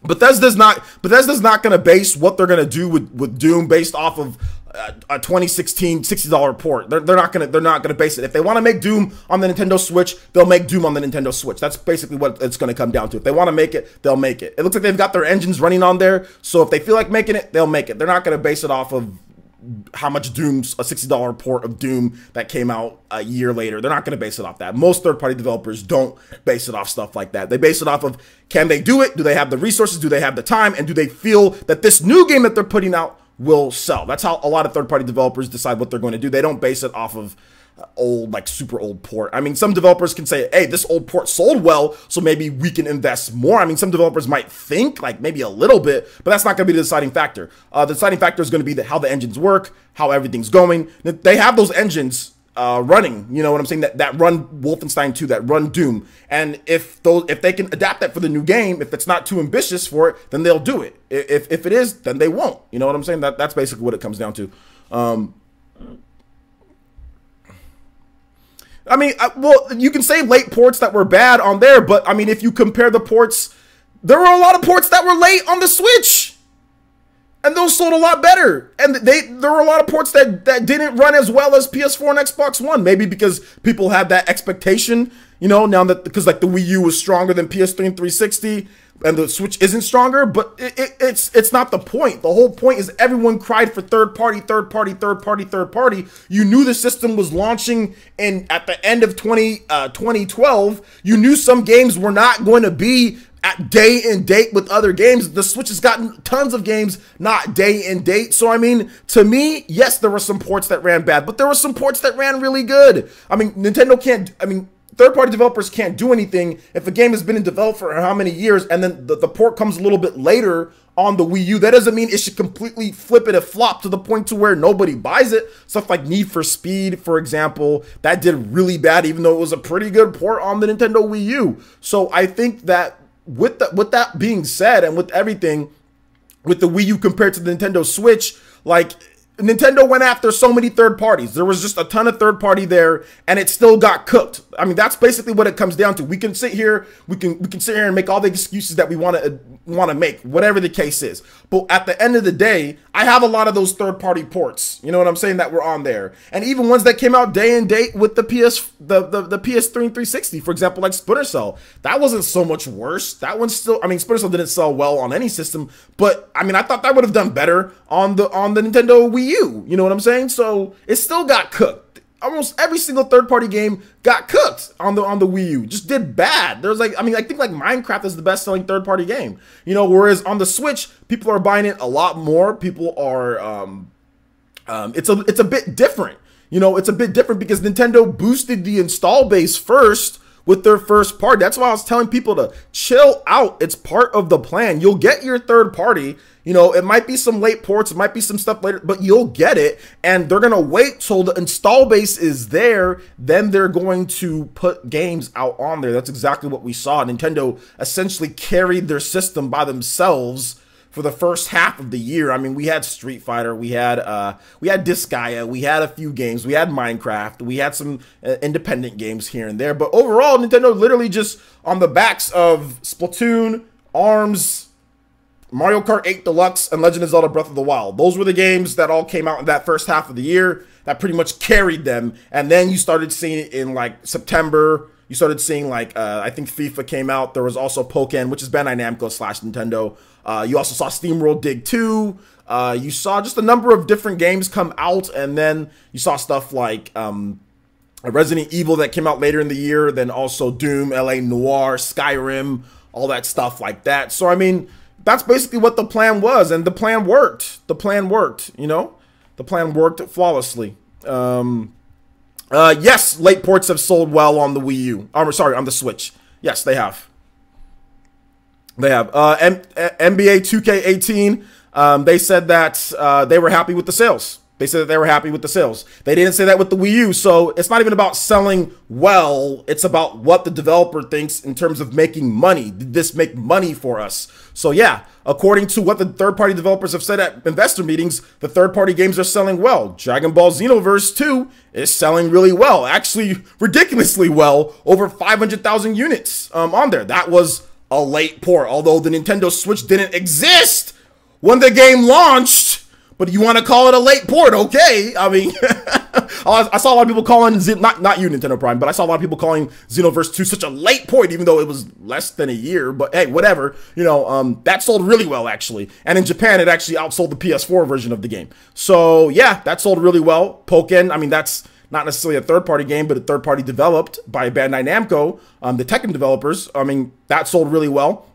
Bethesda's not going to base what they're going to do with Doom based off of a 2016 $60 port. They're not going to base it. If they want to make Doom on the Nintendo Switch, they'll make Doom on the Nintendo Switch. That's basically what it's going to come down to. If they want to make it, they'll make it. It looks like they've got their engines running on there, so if they feel like making it, they'll make it. They're not going to base it off of how much Doom's a $60 port of Doom that came out a year later. They're not going to base it off that. Most third-party developers don't base it off stuff like that. They base it off of, can they do it? Do they have the resources? Do they have the time? And do they feel that this new game that they're putting out will sell. That's how a lot of third-party developers decide what they're going to do. They don't base it off of old, like super old port. I mean, some developers can say, hey, this old port sold well, so maybe we can invest more. I mean, some developers might think like maybe a little bit, but that's not going to be the deciding factor. The deciding factor is going to be how the engines work, how everything's going. They have those engines running, you know what I'm saying, that run Wolfenstein 2, that run Doom. And if they can adapt that for the new game, if it's not too ambitious for it, then they'll do it. If it is, then they won't. You know what I'm saying? That's basically what it comes down to. I mean, well, you can say late ports that were bad on there, but I mean, if you compare the ports, there were a lot of ports that were late on the Switch, and those sold a lot better. And there were a lot of ports that didn't run as well as PS4 and Xbox One, maybe because people had that expectation, you know, now that because like the Wii U was stronger than PS3 and 360. And the Switch isn't stronger, but it's not the point. The whole point is everyone cried for third party. You knew the system was launching at the end of 2012. You knew some games were not going to be at day and date with other games. The Switch has gotten tons of games not day and date. So, I mean, to me, yes, there were some ports that ran bad, but there were some ports that ran really good. I mean, third-party developers can't do anything if a game has been in development for how many years and then the port comes a little bit later on the Wii U. That doesn't mean it should completely flip it a flop to the point to where nobody buys it. Stuff like Need for Speed, for example, that did really bad even though it was a pretty good port on the Nintendo Wii U. So I think that with that being said and with everything, with the Wii U compared to the Nintendo Switch, like Nintendo went after so many third parties. There was just a ton of third party there, and it still got cooked. I mean, that's basically what it comes down to. We can sit here, we can sit here and make all the excuses that we want to make, whatever the case is. But at the end of the day, I have a lot of those third party ports. You know what I'm saying, that were on there, and even ones that came out day and date with the the PS3 and 360. For example, like Splinter Cell, that wasn't so much worse. That one still, I mean, Splinter Cell didn't sell well on any system, but I mean, I thought that would have done better on the Nintendo Wii U. You know what I'm saying? So it still got cooked. Almost every single third-party game got cooked on the Wii U. Just did bad. There's like, I mean, I think like Minecraft is the best-selling third-party game. You know, whereas on the Switch, people are buying it a lot more. People are, it's a bit different. You know, it's a bit different because Nintendo boosted the install base first with their first party. That's why I was telling people to chill out. It's part of the plan. You'll get your third party. You know, it might be some late ports, it might be some stuff later, but you'll get it. And they're going to wait till the install base is there. Then they're going to put games out on there. That's exactly what we saw. Nintendo essentially carried their system by themselves for the first half of the year. I mean, we had Street Fighter, we had Disgaea, we had a few games, we had Minecraft, we had some independent games here and there. But overall, Nintendo literally just on the backs of Splatoon, ARMS, Mario Kart 8 Deluxe, and Legend of Zelda Breath of the Wild. Those were the games that all came out in that first half of the year that pretty much carried them. And then you started seeing it in like September. You started seeing like, I think FIFA came out. There was also Pokken, which is Bandai Namco / Nintendo. You also saw SteamWorld Dig 2. You saw just a number of different games come out. And then you saw stuff like Resident Evil that came out later in the year. Then also Doom, LA Noire, Skyrim, all that stuff like that. So, I mean, that's basically what the plan was, and the plan worked. The plan worked, you know? The plan worked flawlessly. Yes, late ports have sold well on the Wii U. Sorry, on the Switch. Yes, they have. They have. NBA 2K18, they said that they were happy with the sales. They said that they were happy with the sales. They didn't say that with the Wii U, so it's not even about selling well. It's about what the developer thinks in terms of making money. Did this make money for us? So yeah, according to what the third-party developers have said at investor meetings, the third-party games are selling well. Dragon Ball Xenoverse 2 is selling really well. Actually, ridiculously well. Over 500,000 units on there. That was a late port, although the Nintendo Switch didn't exist when the game launched. But you want to call it a late port, okay? I mean, I saw a lot of people calling, not you, Nintendo Prime, but I saw a lot of people calling Xenoverse 2 such a late port, even though it was less than a year. But hey, whatever. You know, that sold really well, actually. And in Japan, it actually outsold the PS4 version of the game. So yeah, that sold really well. Pokken, I mean, that's not necessarily a third-party game, but a third-party developed by Bandai Namco, the Tekken developers. I mean, that sold really well.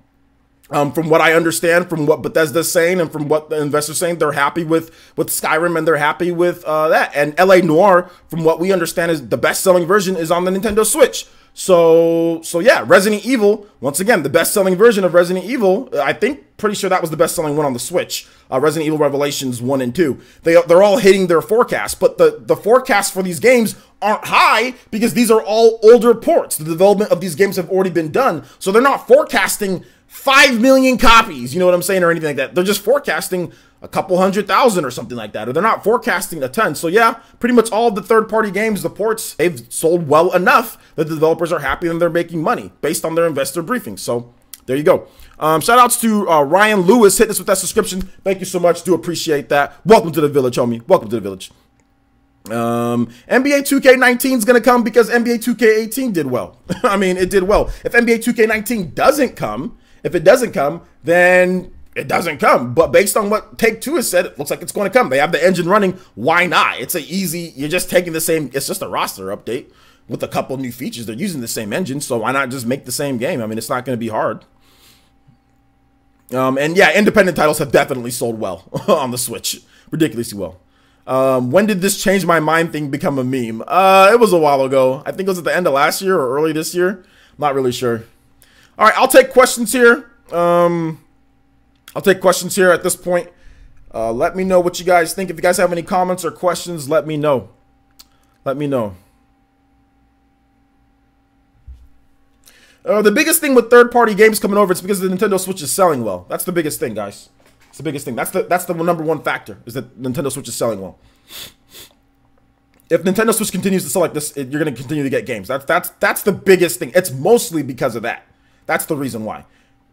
From what I understand, from what Bethesda's saying, and from what the investors saying, they're happy with Skyrim, and they're happy with that. And LA Noire, from what we understand, is the best-selling version is on the Nintendo Switch. So yeah, Resident Evil, once again, the best-selling version of Resident Evil, I think, pretty sure that was the best-selling one on the Switch. Resident Evil Revelations 1 and 2. They're all hitting their forecasts, but the forecasts for these games aren't high because these are all older ports. The development of these games have already been done, so they're not forecasting 5 million copies, you know what I'm saying, or anything like that. They're just forecasting a couple 100,000 or something like that, or they're not forecasting a ton. So yeah, pretty much all of the third-party games, the ports, they've sold well enough that the developers are happy and they're making money based on their investor briefings. So there you go. Shout outs to Ryan Lewis, hitting us with that subscription. Thank you so much. Do appreciate that. Welcome to the village, homie. Welcome to the village. NBA 2K19 is going to come because NBA 2K18 did well. I mean, it did well. If NBA 2K19 doesn't come, then it doesn't come. But based on what Take-Two has said, it looks like it's going to come. They have the engine running. Why not? It's an easy, you're just taking the same, it's just a roster update with a couple new features. They're using the same engine, so why not just make the same game? I mean, it's not going to be hard. And yeah, independent titles have definitely sold well on the Switch. Ridiculously well. When did this change my mind thing become a meme? It was a while ago. I think it was at the end of last year or early this year. I'm not really sure. All right, I'll take questions here. I'll take questions here at this point. Let me know what you guys think. If you guys have any comments or questions, let me know. Let me know. The biggest thing with third-party games coming over, it's because the Nintendo Switch is selling well. That's the biggest thing, guys. It's the biggest thing. That's the number one factor, is that Nintendo Switch is selling well. If Nintendo Switch continues to sell like this, you're going to continue to get games. That's the biggest thing. It's mostly because of that. That's the reason why.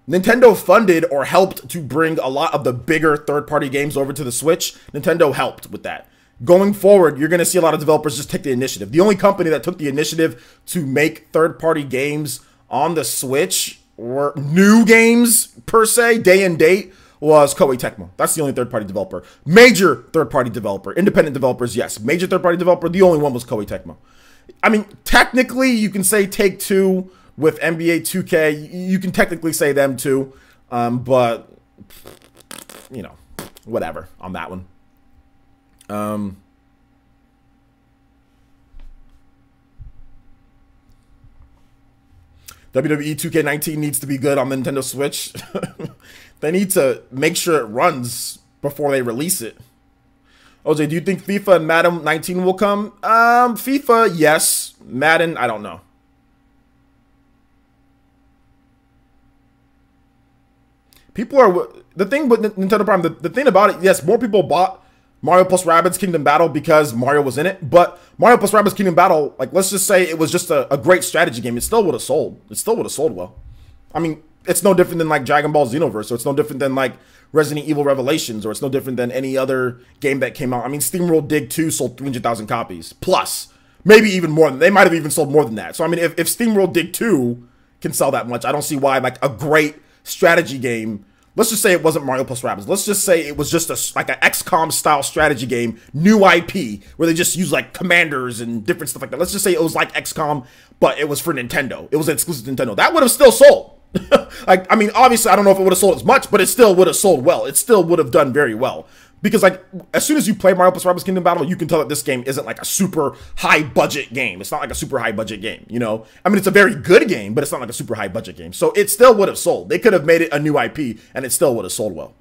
Nintendo funded or helped to bring a lot of the bigger third-party games over to the Switch. Nintendo helped with that. Going forward, you're going to see a lot of developers just take the initiative. The only company that took the initiative to make third-party games on the Switch, or new games per se, day and date, was Koei Tecmo. That's the only third-party developer. Major third-party developer. Independent developers, yes. Major third-party developer, the only one was Koei Tecmo. I mean, technically, you can say Take-Two with NBA 2K. You can technically say them too. But, you know, whatever on that one. WWE 2K19 needs to be good on the Nintendo Switch. They need to make sure it runs before they release it. OJ, do you think FIFA and Madden 19 will come? FIFA, yes. Madden, I don't know. People are, the thing with Nintendo Prime, the thing about it, yes, more people bought Mario plus Rabbids Kingdom Battle because Mario was in it, but Mario plus Rabbids Kingdom Battle, like, let's just say it was just a great strategy game, it still would have sold. It still would have sold well. I mean, it's no different than like Dragon Ball Xenoverse, or it's no different than like Resident Evil Revelations, or it's no different than any other game that came out. I mean, SteamWorld Dig 2 sold 300,000 copies, plus, maybe even more. They might have even sold more than that. So, I mean, if SteamWorld Dig 2 can sell that much, I don't see why, like, a great strategy game, let's just say it wasn't Mario plus Rabbids. Let's just say it was just like an XCOM style strategy game, new IP, where they just use like commanders and different stuff like that. Let's just say it was like XCOM, but it was for Nintendo. It was exclusive to Nintendo. That would have still sold. Like, I mean, obviously, I don't know if it would have sold as much, but it still would have sold well. It still would have done very well. Because, like, as soon as you play Mario plus Rabbids Kingdom Battle, you can tell that this game isn't like a super high budget game. It's not like a super high budget game, you know? I mean, it's a very good game, but it's not like a super high budget game. So it still would have sold. They could have made it a new IP, and it still would have sold well.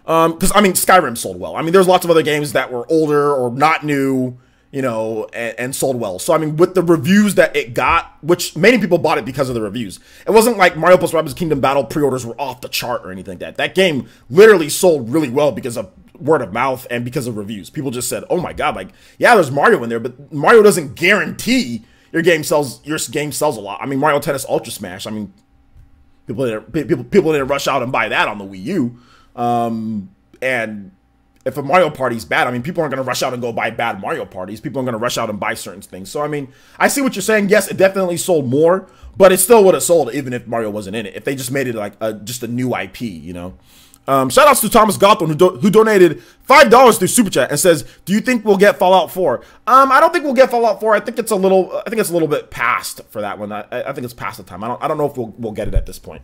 Because, I mean, Skyrim sold well. I mean, there's lots of other games that were older or not new, you know, and sold well. So, I mean, with the reviews that it got, which many people bought it because of the reviews. It wasn't like Mario plus Rabbids Kingdom Battle pre-orders were off the chart or anything like that. That game literally sold really well because of word of mouth and because of reviews. People just said, oh my God, like, yeah, there's Mario in there, but Mario doesn't guarantee your game sells a lot. I mean, Mario Tennis Ultra Smash, I mean, people didn't rush out and buy that on the Wii U. And if a Mario Party's bad, I mean, people aren't going to rush out and go buy bad Mario Parties. People are going to rush out and buy certain things. So, I mean, I see what you're saying. Yes, it definitely sold more, but it still would have sold even if Mario wasn't in it. If they just made it like just a new IP, you know. Shout outs to Thomas Gotham who donated $5 through Super Chat and says, "Do you think we'll get Fallout 4?" I don't think we'll get Fallout 4. I think it's a little bit past for that one. I think it's past the time. I don't know if we'll get it at this point.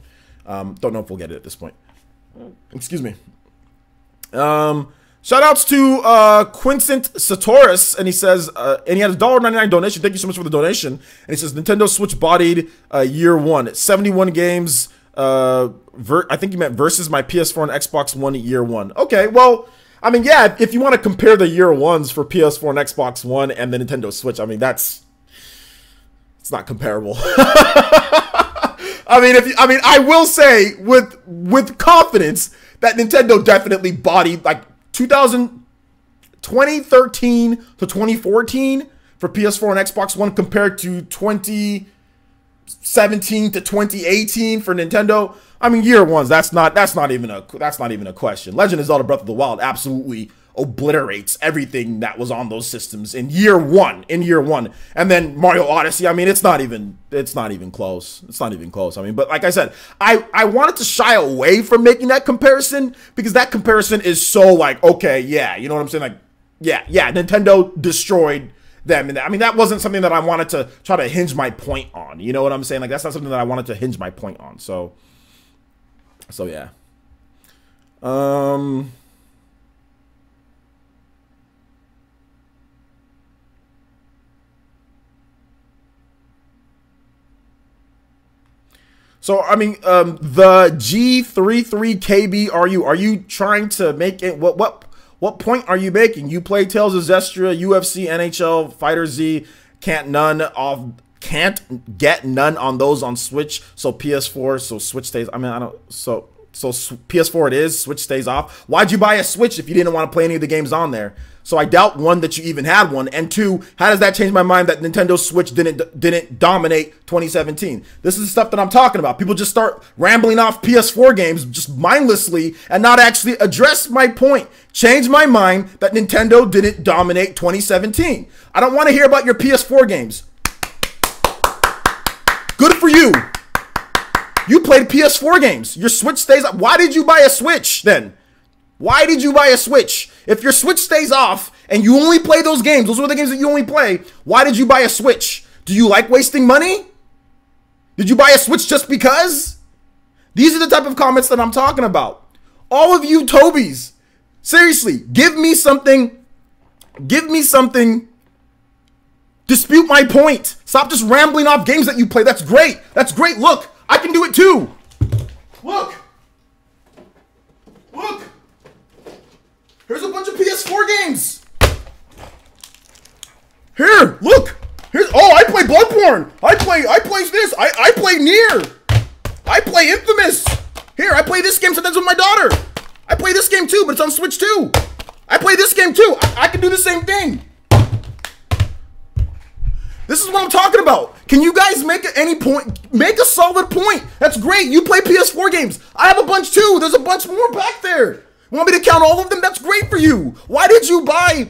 Don't know if we'll get it at this point. Excuse me. Shout outs to Quincent Satoris, and he says, and he had a $1.99 donation. Thank you so much for the donation. And he says, Nintendo Switch bodied year one. 71 games. I think you meant versus my PS4 and Xbox One year one. Okay, well, I mean, yeah, if you want to compare the year ones for PS4 and Xbox One and the Nintendo Switch, I mean, it's not comparable. I will say with confidence that Nintendo definitely bodied like 2013 to 2014 for PS4 and Xbox One compared to 2017 to 2018 for Nintendo. I mean, year ones, that's not even a question. Legend of Zelda Breath of the Wild absolutely obliterates everything that was on those systems in year one. And then Mario Odyssey, I mean, it's not even close. It's not even close. I mean, but like I said, I wanted to shy away from making that comparison because that comparison is so like, okay, yeah, you know what I'm saying? Like, yeah, Nintendo destroyed them. And I mean, that wasn't something that I wanted to try to hinge my point on. You know what I'm saying? Like, that's not something that I wanted to hinge my point on. So yeah. So, I mean, the G33KB, are you trying to make it, what point are you making? You play Tales of Zestria, UFC, NHL, Fighter Z, can't get none on those on Switch, so PS4, so Switch stays, so PS4 it is, Switch stays off. Why'd you buy a Switch if you didn't want to play any of the games on there? So I doubt, one, that you even had one, and two, how does that change my mind that Nintendo Switch didn't dominate 2017? This is the stuff that I'm talking about. People just start rambling off PS4 games just mindlessly and not actually address my point. Change my mind that Nintendo didn't dominate 2017. I don't want to hear about your PS4 games. Good for you. You played PS4 games. Your Switch stays up. Why did you buy a Switch then? Why did you buy a Switch? If your Switch stays off and you only play those games, those are the games that you only play, why did you buy a Switch? Do you like wasting money? Did you buy a Switch just because? These are the type of comments that I'm talking about. All of you Tobys, seriously, give me something. Dispute my point. Stop just rambling off games that you play. That's great. Look, I can do it too. Look. Here's a bunch of PS4 games. Here, look. I play Bloodborne. I play this. I play Nier. I play Infamous. Here, I play this game sometimes with my daughter. I play this game too, but it's on Switch too. I play this game too. I can do the same thing. This is what I'm talking about. Can you guys make a solid point? That's great. You play PS4 games. I have a bunch too. There's a bunch more back there. Want me to count all of them? That's great for you. Why did you buy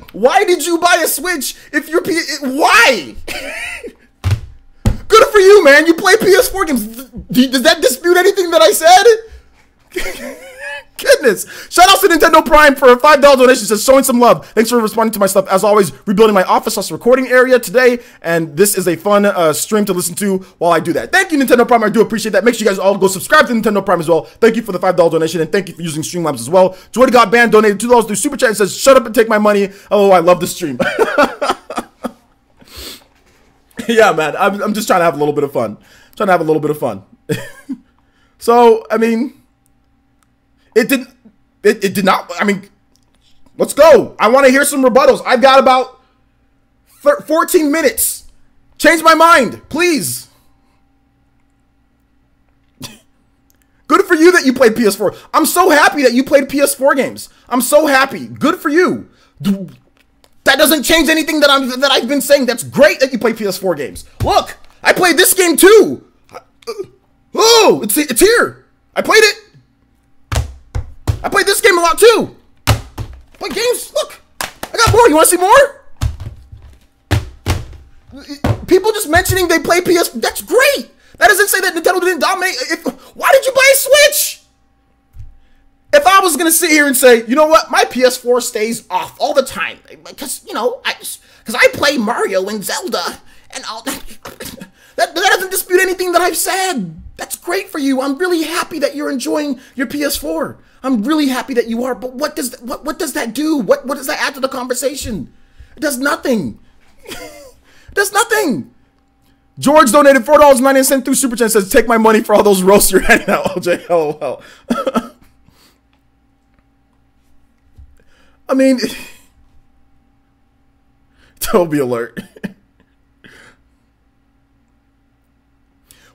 a Switch if you're why? Good for you, man. You play PS4 games. Does that dispute anything that I said? Goodness. Shout out to Nintendo Prime for a $5 donation. Says, showing some love. Thanks for responding to my stuff. As always, rebuilding my office / recording area today. And this is a fun stream to listen to while I do that. Thank you, Nintendo Prime. I do appreciate that. Make sure you guys all go subscribe to Nintendo Prime as well. Thank you for the $5 donation. And thank you for using Streamlabs as well. Joy to God Band donated $2 through Super Chat and says, shut up and take my money. Oh, I love the stream. Yeah, man. I'm just trying to have a little bit of fun. So, I mean, it did not, I mean, let's go. I want to hear some rebuttals. I've got about 14 minutes. Change my mind, please. Good for you that you played PS4. I'm so happy that you played PS4 games. I'm so happy. Good for you. That doesn't change anything that I've been saying. That's great that you play PS4 games. Look, I played this game too. Oh, it's here. I played it. I played this game a lot too. Play games. Look, I got more. You want to see more? People just mentioning they play PS. That's great. That doesn't say that Nintendo didn't dominate. Why did you buy a Switch? If I was gonna sit here and say, you know what, my PS4 stays off all the time because I play Mario and Zelda and all that. That doesn't dispute anything that I've said. That's great for you. I'm really happy that you're enjoying your PS4. I'm really happy that you are. But what does that do? What does that add to the conversation? It does nothing. It does nothing. George donated $4.99 through Super Chat, says, take my money for all those roasts you're handing out, OJ. LOL. I mean, Toby alert.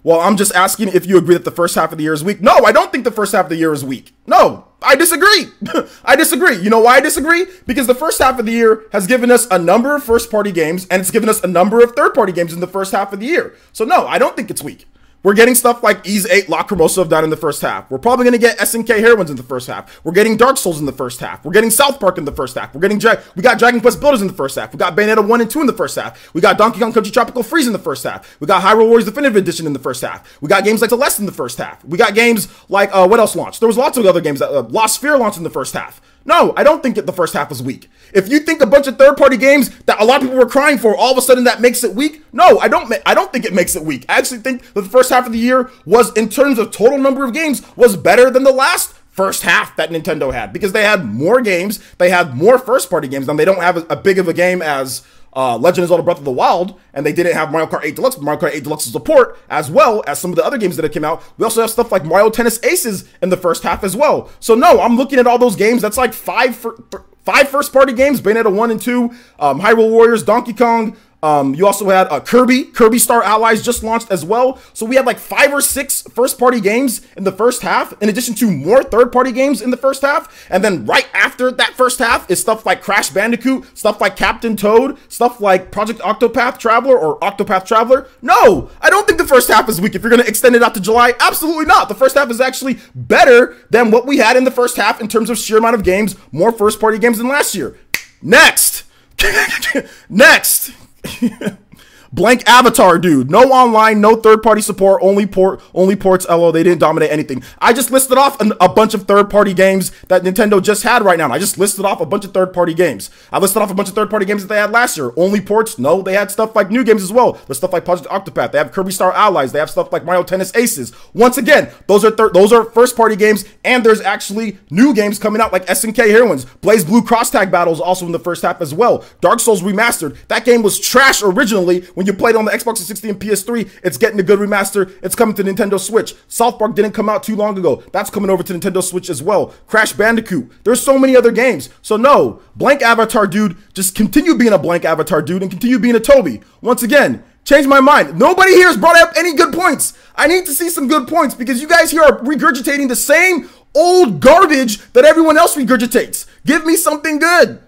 Well, I'm just asking if you agree that the first half of the year is weak. No, I don't think the first half of the year is weak. No, I disagree. I disagree. You know why I disagree? Because the first half of the year has given us a number of first-party games, and it's given us a number of third-party games in the first half of the year. So no, I don't think it's weak. We're getting stuff like Ease 8 Lacrimosa down in the first half. We're probably going to get SNK Heroines in the first half. We're getting Dark Souls in the first half. We're getting South Park in the first half. We got Dragon Quest Builders in the first half. We got Bayonetta 1 and 2 in the first half. We got Donkey Kong Country Tropical Freeze in the first half. We got Hyrule Warriors Definitive Edition in the first half. We got games like Celeste in the first half. We got games like, what else launched? There was lots of other games that Lost Sphere launched in the first half. No, I don't think that the first half was weak. If you think a bunch of third-party games that a lot of people were crying for, all of a sudden that makes it weak, no, I don't think it makes it weak. I actually think that the first half of the year was, in terms of total number of games, was better than the last first half that Nintendo had, because they had more games, they had more first-party games, and they don't have a big of a game as Legend of Zelda Breath of the Wild, and they didn't have Mario Kart 8 Deluxe, but Mario Kart 8 Deluxe's support, as well as some of the other games that have come out. We also have stuff like Mario Tennis Aces in the first half as well. So no, I'm looking at all those games. That's like five first-party games, Bayonetta 1 and 2, Hyrule Warriors, Donkey Kong. You also had Kirby Star Allies just launched as well. So we had like 5 or 6 first-party games in the first half, in addition to more third-party games in the first half. And then right after that first half is stuff like Crash Bandicoot, stuff like Captain Toad, stuff like Project Octopath Traveler or Octopath Traveler. No, I don't think the first half is weak. If you're going to extend it out to July, absolutely not. The first half is actually better than what we had in the first half in terms of sheer amount of games, more first-party games than last year. Next. Next. Blank Avatar, dude. No online, no third-party support, only ports. LO, they didn't dominate anything. I just listed off a bunch of third-party games that Nintendo just had right now. I just listed off a bunch of third-party games. I listed off a bunch of third-party games that they had last year. Only ports? No, they had stuff like new games as well. There's stuff like Project Octopath. They have Kirby Star Allies. They have stuff like Mario Tennis Aces. Once again, those are first-party games, and there's actually new games coming out like SNK Heroines. Blaze Blue Cross Tag Battles also in the first half as well. Dark Souls Remastered. That game was trash originally when you played on the Xbox 360 and PS3. It's getting a good remaster. It's coming to Nintendo Switch. South Park didn't come out too long ago. That's coming over to Nintendo Switch as well. Crash Bandicoot. There's so many other games. So no, Blank Avatar dude, just continue being a Blank Avatar dude and continue being a Toby. Once again, change my mind. Nobody here has brought up any good points. I need to see some good points because you guys here are regurgitating the same old garbage that everyone else regurgitates. Give me something good.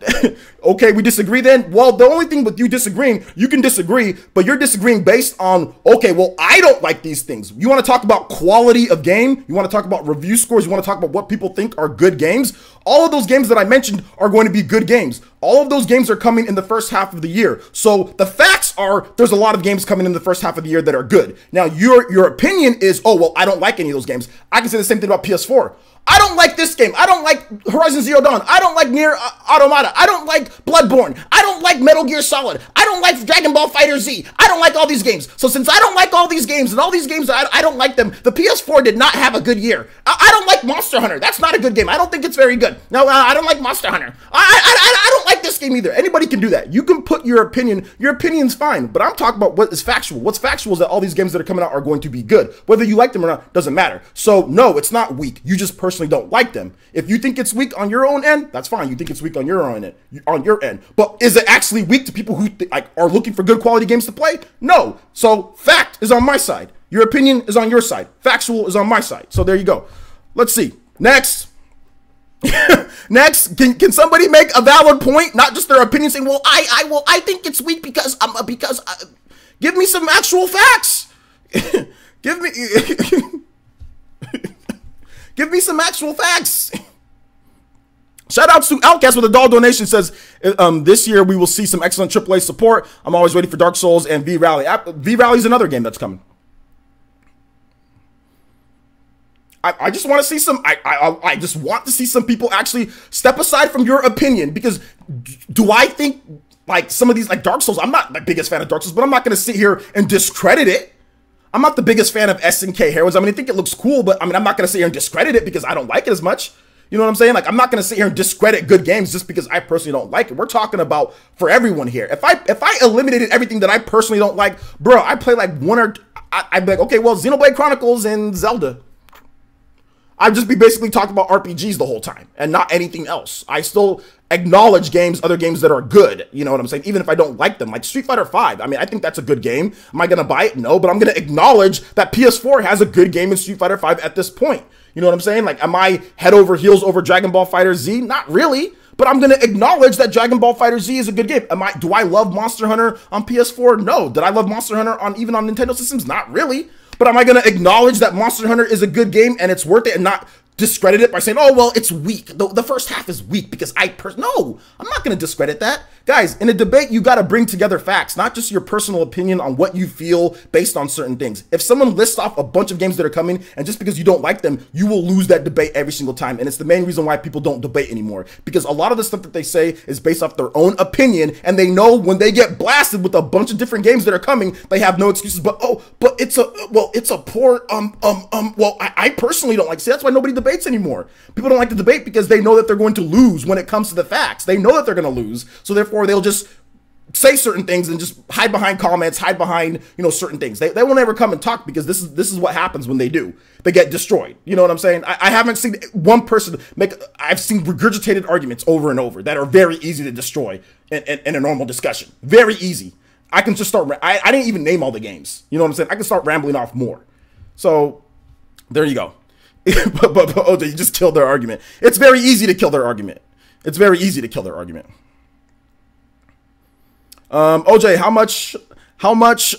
Okay, we disagree then? Well, the only thing with you disagreeing, you can disagree, but you're disagreeing based on, okay, well, I don't like these things. You want to talk about quality of game? You want to talk about review scores? You want to talk about what people think are good games? All of those games that I mentioned are going to be good games. All of those games are coming in the first half of the year. So the facts are there's a lot of games coming in the first half of the year that are good. Now, your opinion is, oh, well, I don't like any of those games. I can say the same thing about PS4. I don't like this game. I don't like Horizon Zero Dawn. I don't like Nier Automata. I don't like Bloodborne. I don't like Metal Gear Solid. I don't like Dragon Ball FighterZ. I don't like all these games. So since I don't like all these games and all these games, I don't like them, the PS4 did not have a good year. I don't like Monster Hunter. That's not a good game. I don't think it's very good. No, I don't like Monster Hunter. I don't like this game either. Anybody can do that. You can put your opinion. Your opinion's fine. But I'm talking about what is factual. What's factual is that all these games that are coming out are going to be good. Whether you like them or not doesn't matter. So no, it's not weak. You just personally don't like them. If you think it's weak on your own end, that's fine. You think it's weak on your own end, But is it actually weak to people who are looking for good quality games to play? No. So fact is on my side. Your opinion is on your side. Factual is on my side. So there you go. Let's see. Next. Next, can somebody make a valid point, not just their opinion, saying, "Well, I think it's weak because give me some actual facts. Give me some actual facts." Shout out to Outcast with a dollar donation, says, this year we will see some excellent AAA support. I'm always waiting for Dark Souls and V-Rally. V-Rally is another game that's coming. I just want to see some, I just want to see some people actually step aside from your opinion, because do I think like some of these, like Dark Souls, I'm not the biggest fan of Dark Souls, but I'm not going to sit here and discredit it. I'm not the biggest fan of SNK Heroines. I mean, I think it looks cool, but I mean, I'm not going to sit here and discredit it because I don't like it as much. You know what I'm saying? Like, I'm not going to sit here and discredit good games just because I personally don't like it. We're talking about for everyone here. If I eliminated everything that I personally don't like, bro, I play like one or I'd be like, okay, well, Xenoblade Chronicles and Zelda. I'd just be basically talking about RPGs the whole time and not anything else. I still acknowledge other games that are good. You know what I'm saying? Even if I don't like them, like Street Fighter V. I mean, I think that's a good game. Am I going to buy it? No, but I'm going to acknowledge that PS4 has a good game in Street Fighter V at this point. You know what I'm saying? Like, am I head over heels over Dragon Ball FighterZ? Not really. But I'm going to acknowledge that Dragon Ball FighterZ is a good game. Do I love Monster Hunter on PS4? No. Did I love Monster Hunter even on Nintendo systems? Not really. But am I going to acknowledge that Monster Hunter is a good game and it's worth it and not discredit it by saying, oh, well, it's weak. The first half is weak because no, I'm not going to discredit that. Guys, in a debate, you got to bring together facts, not just your personal opinion on what you feel based on certain things. If someone lists off a bunch of games that are coming and just because you don't like them, you will lose that debate every single time. And it's the main reason why people don't debate anymore, because a lot of the stuff that they say is based off their own opinion. And they know when they get blasted with a bunch of different games that are coming, they have no excuses. But it's a poor, I personally don't like. See, that's why nobody debates anymore. People don't like to debate because they know that they're going to lose when it comes to the facts. They know that they're going to lose. So therefore they'll just say certain things and just hide behind comments, hide behind, certain things. They will never come and talk because this is what happens when they do. They get destroyed. You know what I'm saying? I haven't seen one person I've seen regurgitated arguments over and over that are very easy to destroy in a normal discussion. Very easy. I can just start, I didn't even name all the games. You know what I'm saying? I can start rambling off more. So there you go. but OJ, you just killed their argument. It's very easy to kill their argument. It's very easy to kill their argument. OJ, how much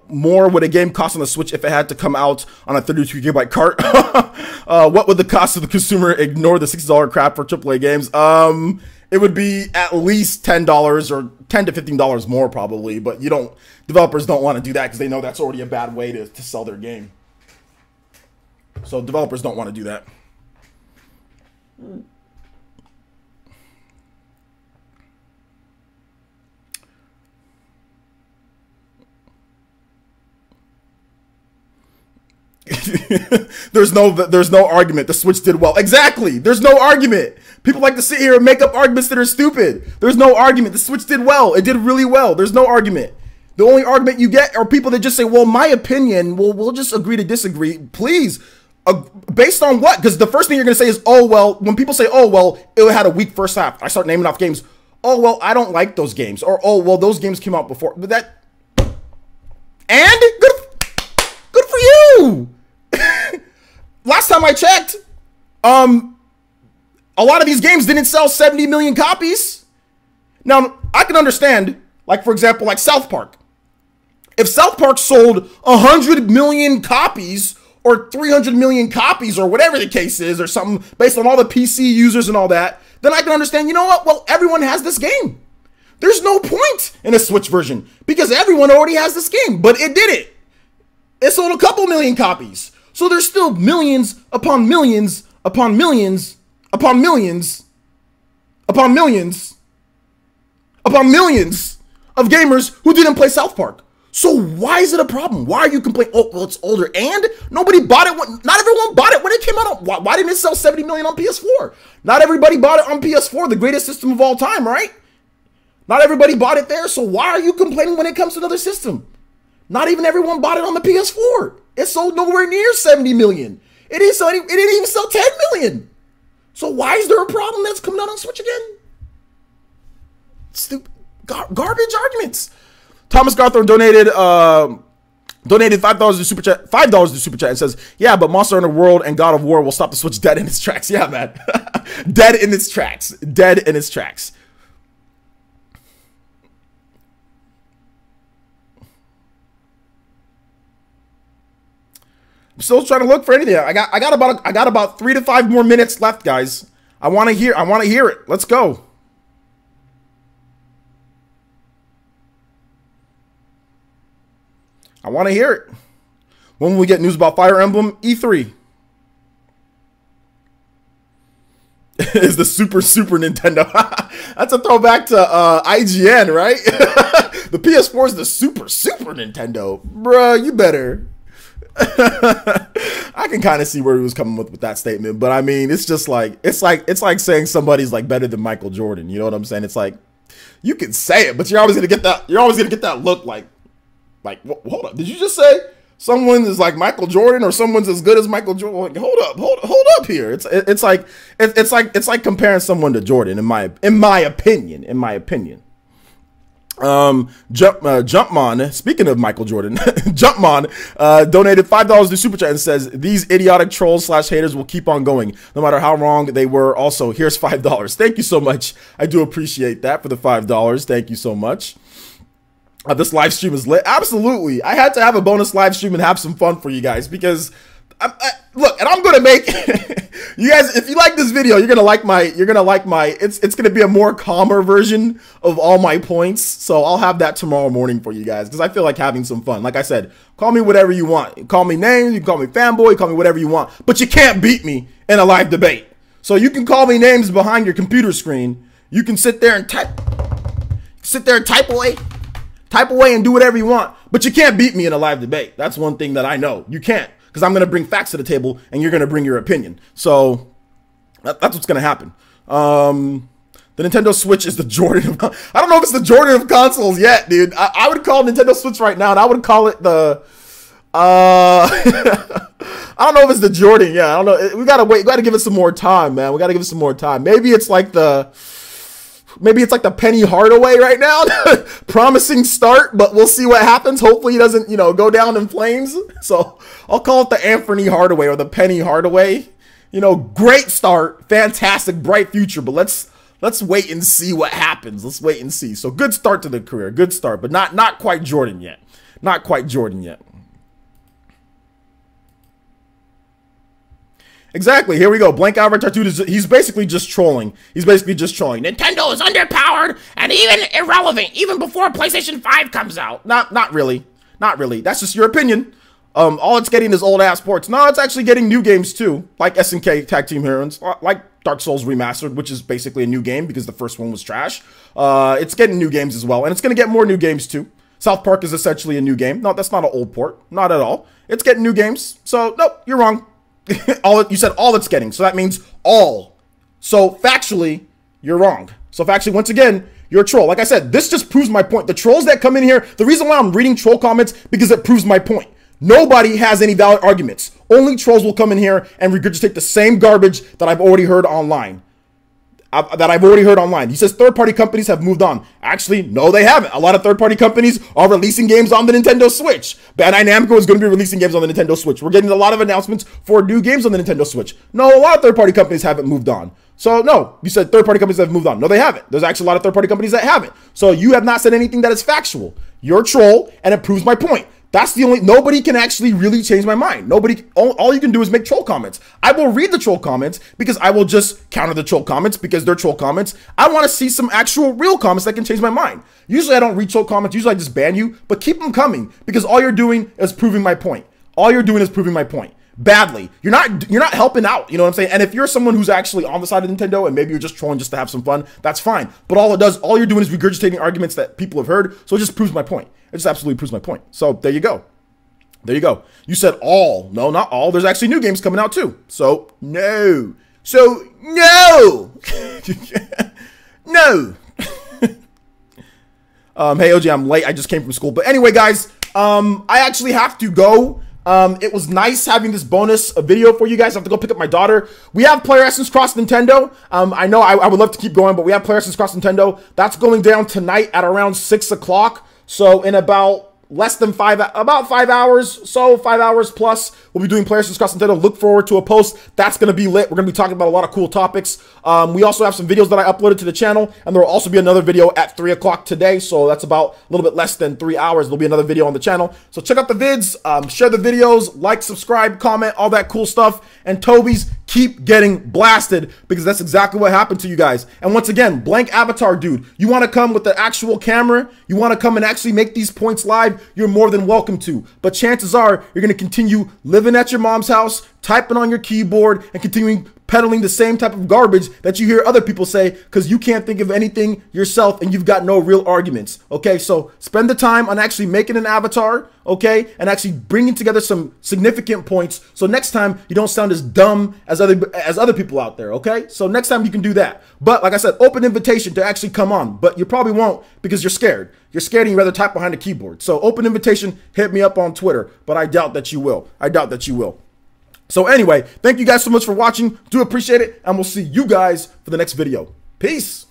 more would a game cost on the Switch if it had to come out on a 32 gigabyte cart? What would the cost of the consumer? Ignore the $60 crap for AAA games. It would be at least $10 or $10 to $15 more probably, but developers don't want to do that because they know that's already a bad way to sell their game. So developers don't want to do that. There's no argument. The Switch did well. Exactly. There's no argument. People like to sit here and make up arguments that are stupid. There's no argument. The Switch did well. It did really well. There's no argument. The only argument you get are people that just say, well, my opinion, we'll just agree to disagree. Please. Based on what? Because the first thing you're going to say is, oh, well, when people say, oh, well, it had a weak first half, I start naming off games. Oh, well, I don't like those games. Or, oh, well, those games came out before. But that, and good for you. Last time I checked, a lot of these games didn't sell 70 million copies. Now, I can understand, like, for example, like South Park. If South Park sold 100 million copies or 300 million copies or whatever the case is or something based on all the PC users and all that, then I can understand, you know what? Well, everyone has this game. There's no point in a Switch version because everyone already has this game, but it did it. It sold a couple million copies. So there's still millions upon millions upon millions upon millions upon millions upon millions of gamers who didn't play South Park. So why is it a problem? Why are you complaining? Oh, well, it's older and nobody bought it. Not everyone bought it when it came out. Why didn't it sell 70 million on PS4? Not everybody bought it on PS4, the greatest system of all time, right? Not everybody bought it there. So why are you complaining when it comes to another system? Not even everyone bought it on the PS4. It sold nowhere near 70 million. It didn't even sell 10 million. So why is there a problem that's coming out on Switch again? Stupid, garbage arguments. Thomas Garthorne donated $5 to Super Chat. $5 to Super Chat and says, "Yeah, but Monster Hunter World and God of War will stop the Switch dead in its tracks." Yeah, man, dead in its tracks. Dead in its tracks. I'm still trying to look for anything. I got about 3 to 5 more minutes left, guys. I want to hear it. Let's go. I want to hear it. When will we get news about Fire Emblem? E3. is the Super Nintendo. That's a throwback to IGN, right? The PS4 is the Super Nintendo. Bruh, you better. I can kind of see where he was coming with that statement, but I mean, it's just like it's like saying somebody's like better than Michael Jordan. You know what I'm saying? It's like you can say it, but you're always gonna get that look like hold up, did you just say someone is like Michael Jordan or someone's as good as Michael Jordan? Like, hold up here. It's like comparing someone to Jordan in my opinion. Jumpman, speaking of Michael Jordan, Jumpman donated $5 to Super Chat and says, these idiotic trolls / haters will keep on going, no matter how wrong they were. Also, here's $5. Thank you so much. I do appreciate that for the $5. Thank you so much. This live stream is lit. Absolutely. I had to have a bonus live stream and have some fun for you guys because look, and I'm going to make you guys, if you like this video, you're going to like my, it's going to be a more calmer version of all my points. So I'll have that tomorrow morning for you guys because I feel like having some fun. Like I said, call me whatever you want. Call me names, you can call me fanboy, you call me whatever you want, but you can't beat me in a live debate. So you can call me names behind your computer screen. You can sit there and type away and do whatever you want, but you can't beat me in a live debate. That's one thing that I know. You can't, because I'm going to bring facts to the table and you're going to bring your opinion. So that's what's going to happen. The Nintendo Switch is the Jordan of, I don't know if it's the Jordan of consoles yet, dude. I would call Nintendo Switch right now, and I would call it the, I don't know if it's the Jordan. Yeah, I don't know. We got to wait. We got to give it some more time, man. We got to give it some more time. Maybe it's like the Penny Hardaway right now. Promising start, but we'll see what happens. Hopefully he doesn't, go down in flames. So I'll call it the Anthony Hardaway or the Penny Hardaway. Great start, fantastic, bright future, but let's wait and see what happens. Let's wait and see. So good start to the career, good start, but not quite Jordan yet. Not quite Jordan yet. Exactly. Here we go. Blank Albert Tattooed he's basically just trolling. Nintendo is underpowered and even irrelevant, even before PlayStation 5 comes out. Not really. Not really. That's just your opinion. All it's getting is old ass ports. No, it's actually getting new games too, like SNK Tag Team Heroes, like Dark Souls Remastered, which is basically a new game because the first one was trash. It's getting new games as well, and it's going to get more new games too. South Park is essentially a new game. No, that's not an old port. Not at all. It's getting new games. So, nope, you're wrong. You said all it's getting, so that means all. So factually, you're wrong. So factually, once again, you're a troll. Like I said, this just proves my point. The trolls that come in here, the reason why I'm reading troll comments, because it proves my point. Nobody has any valid arguments. Only trolls will come in here and regurgitate the same garbage that I've already heard online. He says third-party companies have moved on. Actually, no, they haven't. A lot of third-party companies are releasing games on the Nintendo Switch. Bandai Namco is going to be releasing games on the Nintendo Switch. We're getting a lot of announcements for new games on the Nintendo Switch. No, a lot of third-party companies haven't moved on. So, no, you said third-party companies have moved on. No, they haven't. There's actually a lot of third-party companies that haven't. So, you have not said anything that is factual. You're a troll, and it proves my point. That's the only, nobody can actually really change my mind. Nobody, all you can do is make troll comments. I will read the troll comments because I will just counter the troll comments because they're troll comments. I want to see some actual real comments that can change my mind. Usually I don't read troll comments. Usually I just ban you, but keep them coming because all you're doing is proving my point. All you're doing is proving my point. Badly. You're not helping out, you know what I'm saying? And if you're someone who's actually on the side of Nintendo and maybe you're just trolling just to have some fun, that's fine. But all you're doing is regurgitating arguments that people have heard, so it just proves my point. It just absolutely proves my point. So there you go. There you go. You said all. No, not all. There's actually new games coming out too. So no. So no. No. Hey OJ, I'm late. I just came from school. But anyway, guys, I actually have to go. It was nice having this bonus video for you guys. I have to go pick up my daughter. We have PlayerEssence Cross Nintendo. I know I would love to keep going, but we have PlayerEssence Cross Nintendo. That's going down tonight at around 6 o'clock. So in about less than 5 hours, so 5 hours plus, we'll be doing PlayerEssence Cross Nintendo. Look forward to a post. That's going to be lit. We're going to be talking about a lot of cool topics. We also have some videos that I uploaded to the channel, and there will also be another video at 3 o'clock today, so that's about a little bit less than 3 hours. There'll be another video on the channel. So check out the vids, share the videos, like, subscribe, comment, all that cool stuff. And Toby's, keep getting blasted because that's exactly what happened to you guys. And once again, blank avatar dude, you want to come with the actual camera, you want to come and actually make these points live, you're more than welcome to. But chances are you're going to continue living at your mom's house, typing on your keyboard, and continuing peddling the same type of garbage that you hear other people say because you can't think of anything yourself and you've got no real arguments. Okay, so spend the time on actually making an avatar, okay, and actually bringing together some significant points so next time you don't sound as dumb as other people out there, okay? So next time you can do that. But like I said, open invitation to actually come on, but you probably won't because you're scared. You're scared and you'd rather type behind a keyboard. So open invitation, hit me up on Twitter, but I doubt that you will. I doubt that you will. So anyway, thank you guys so much for watching. Do appreciate it, and we'll see you guys for the next video. Peace.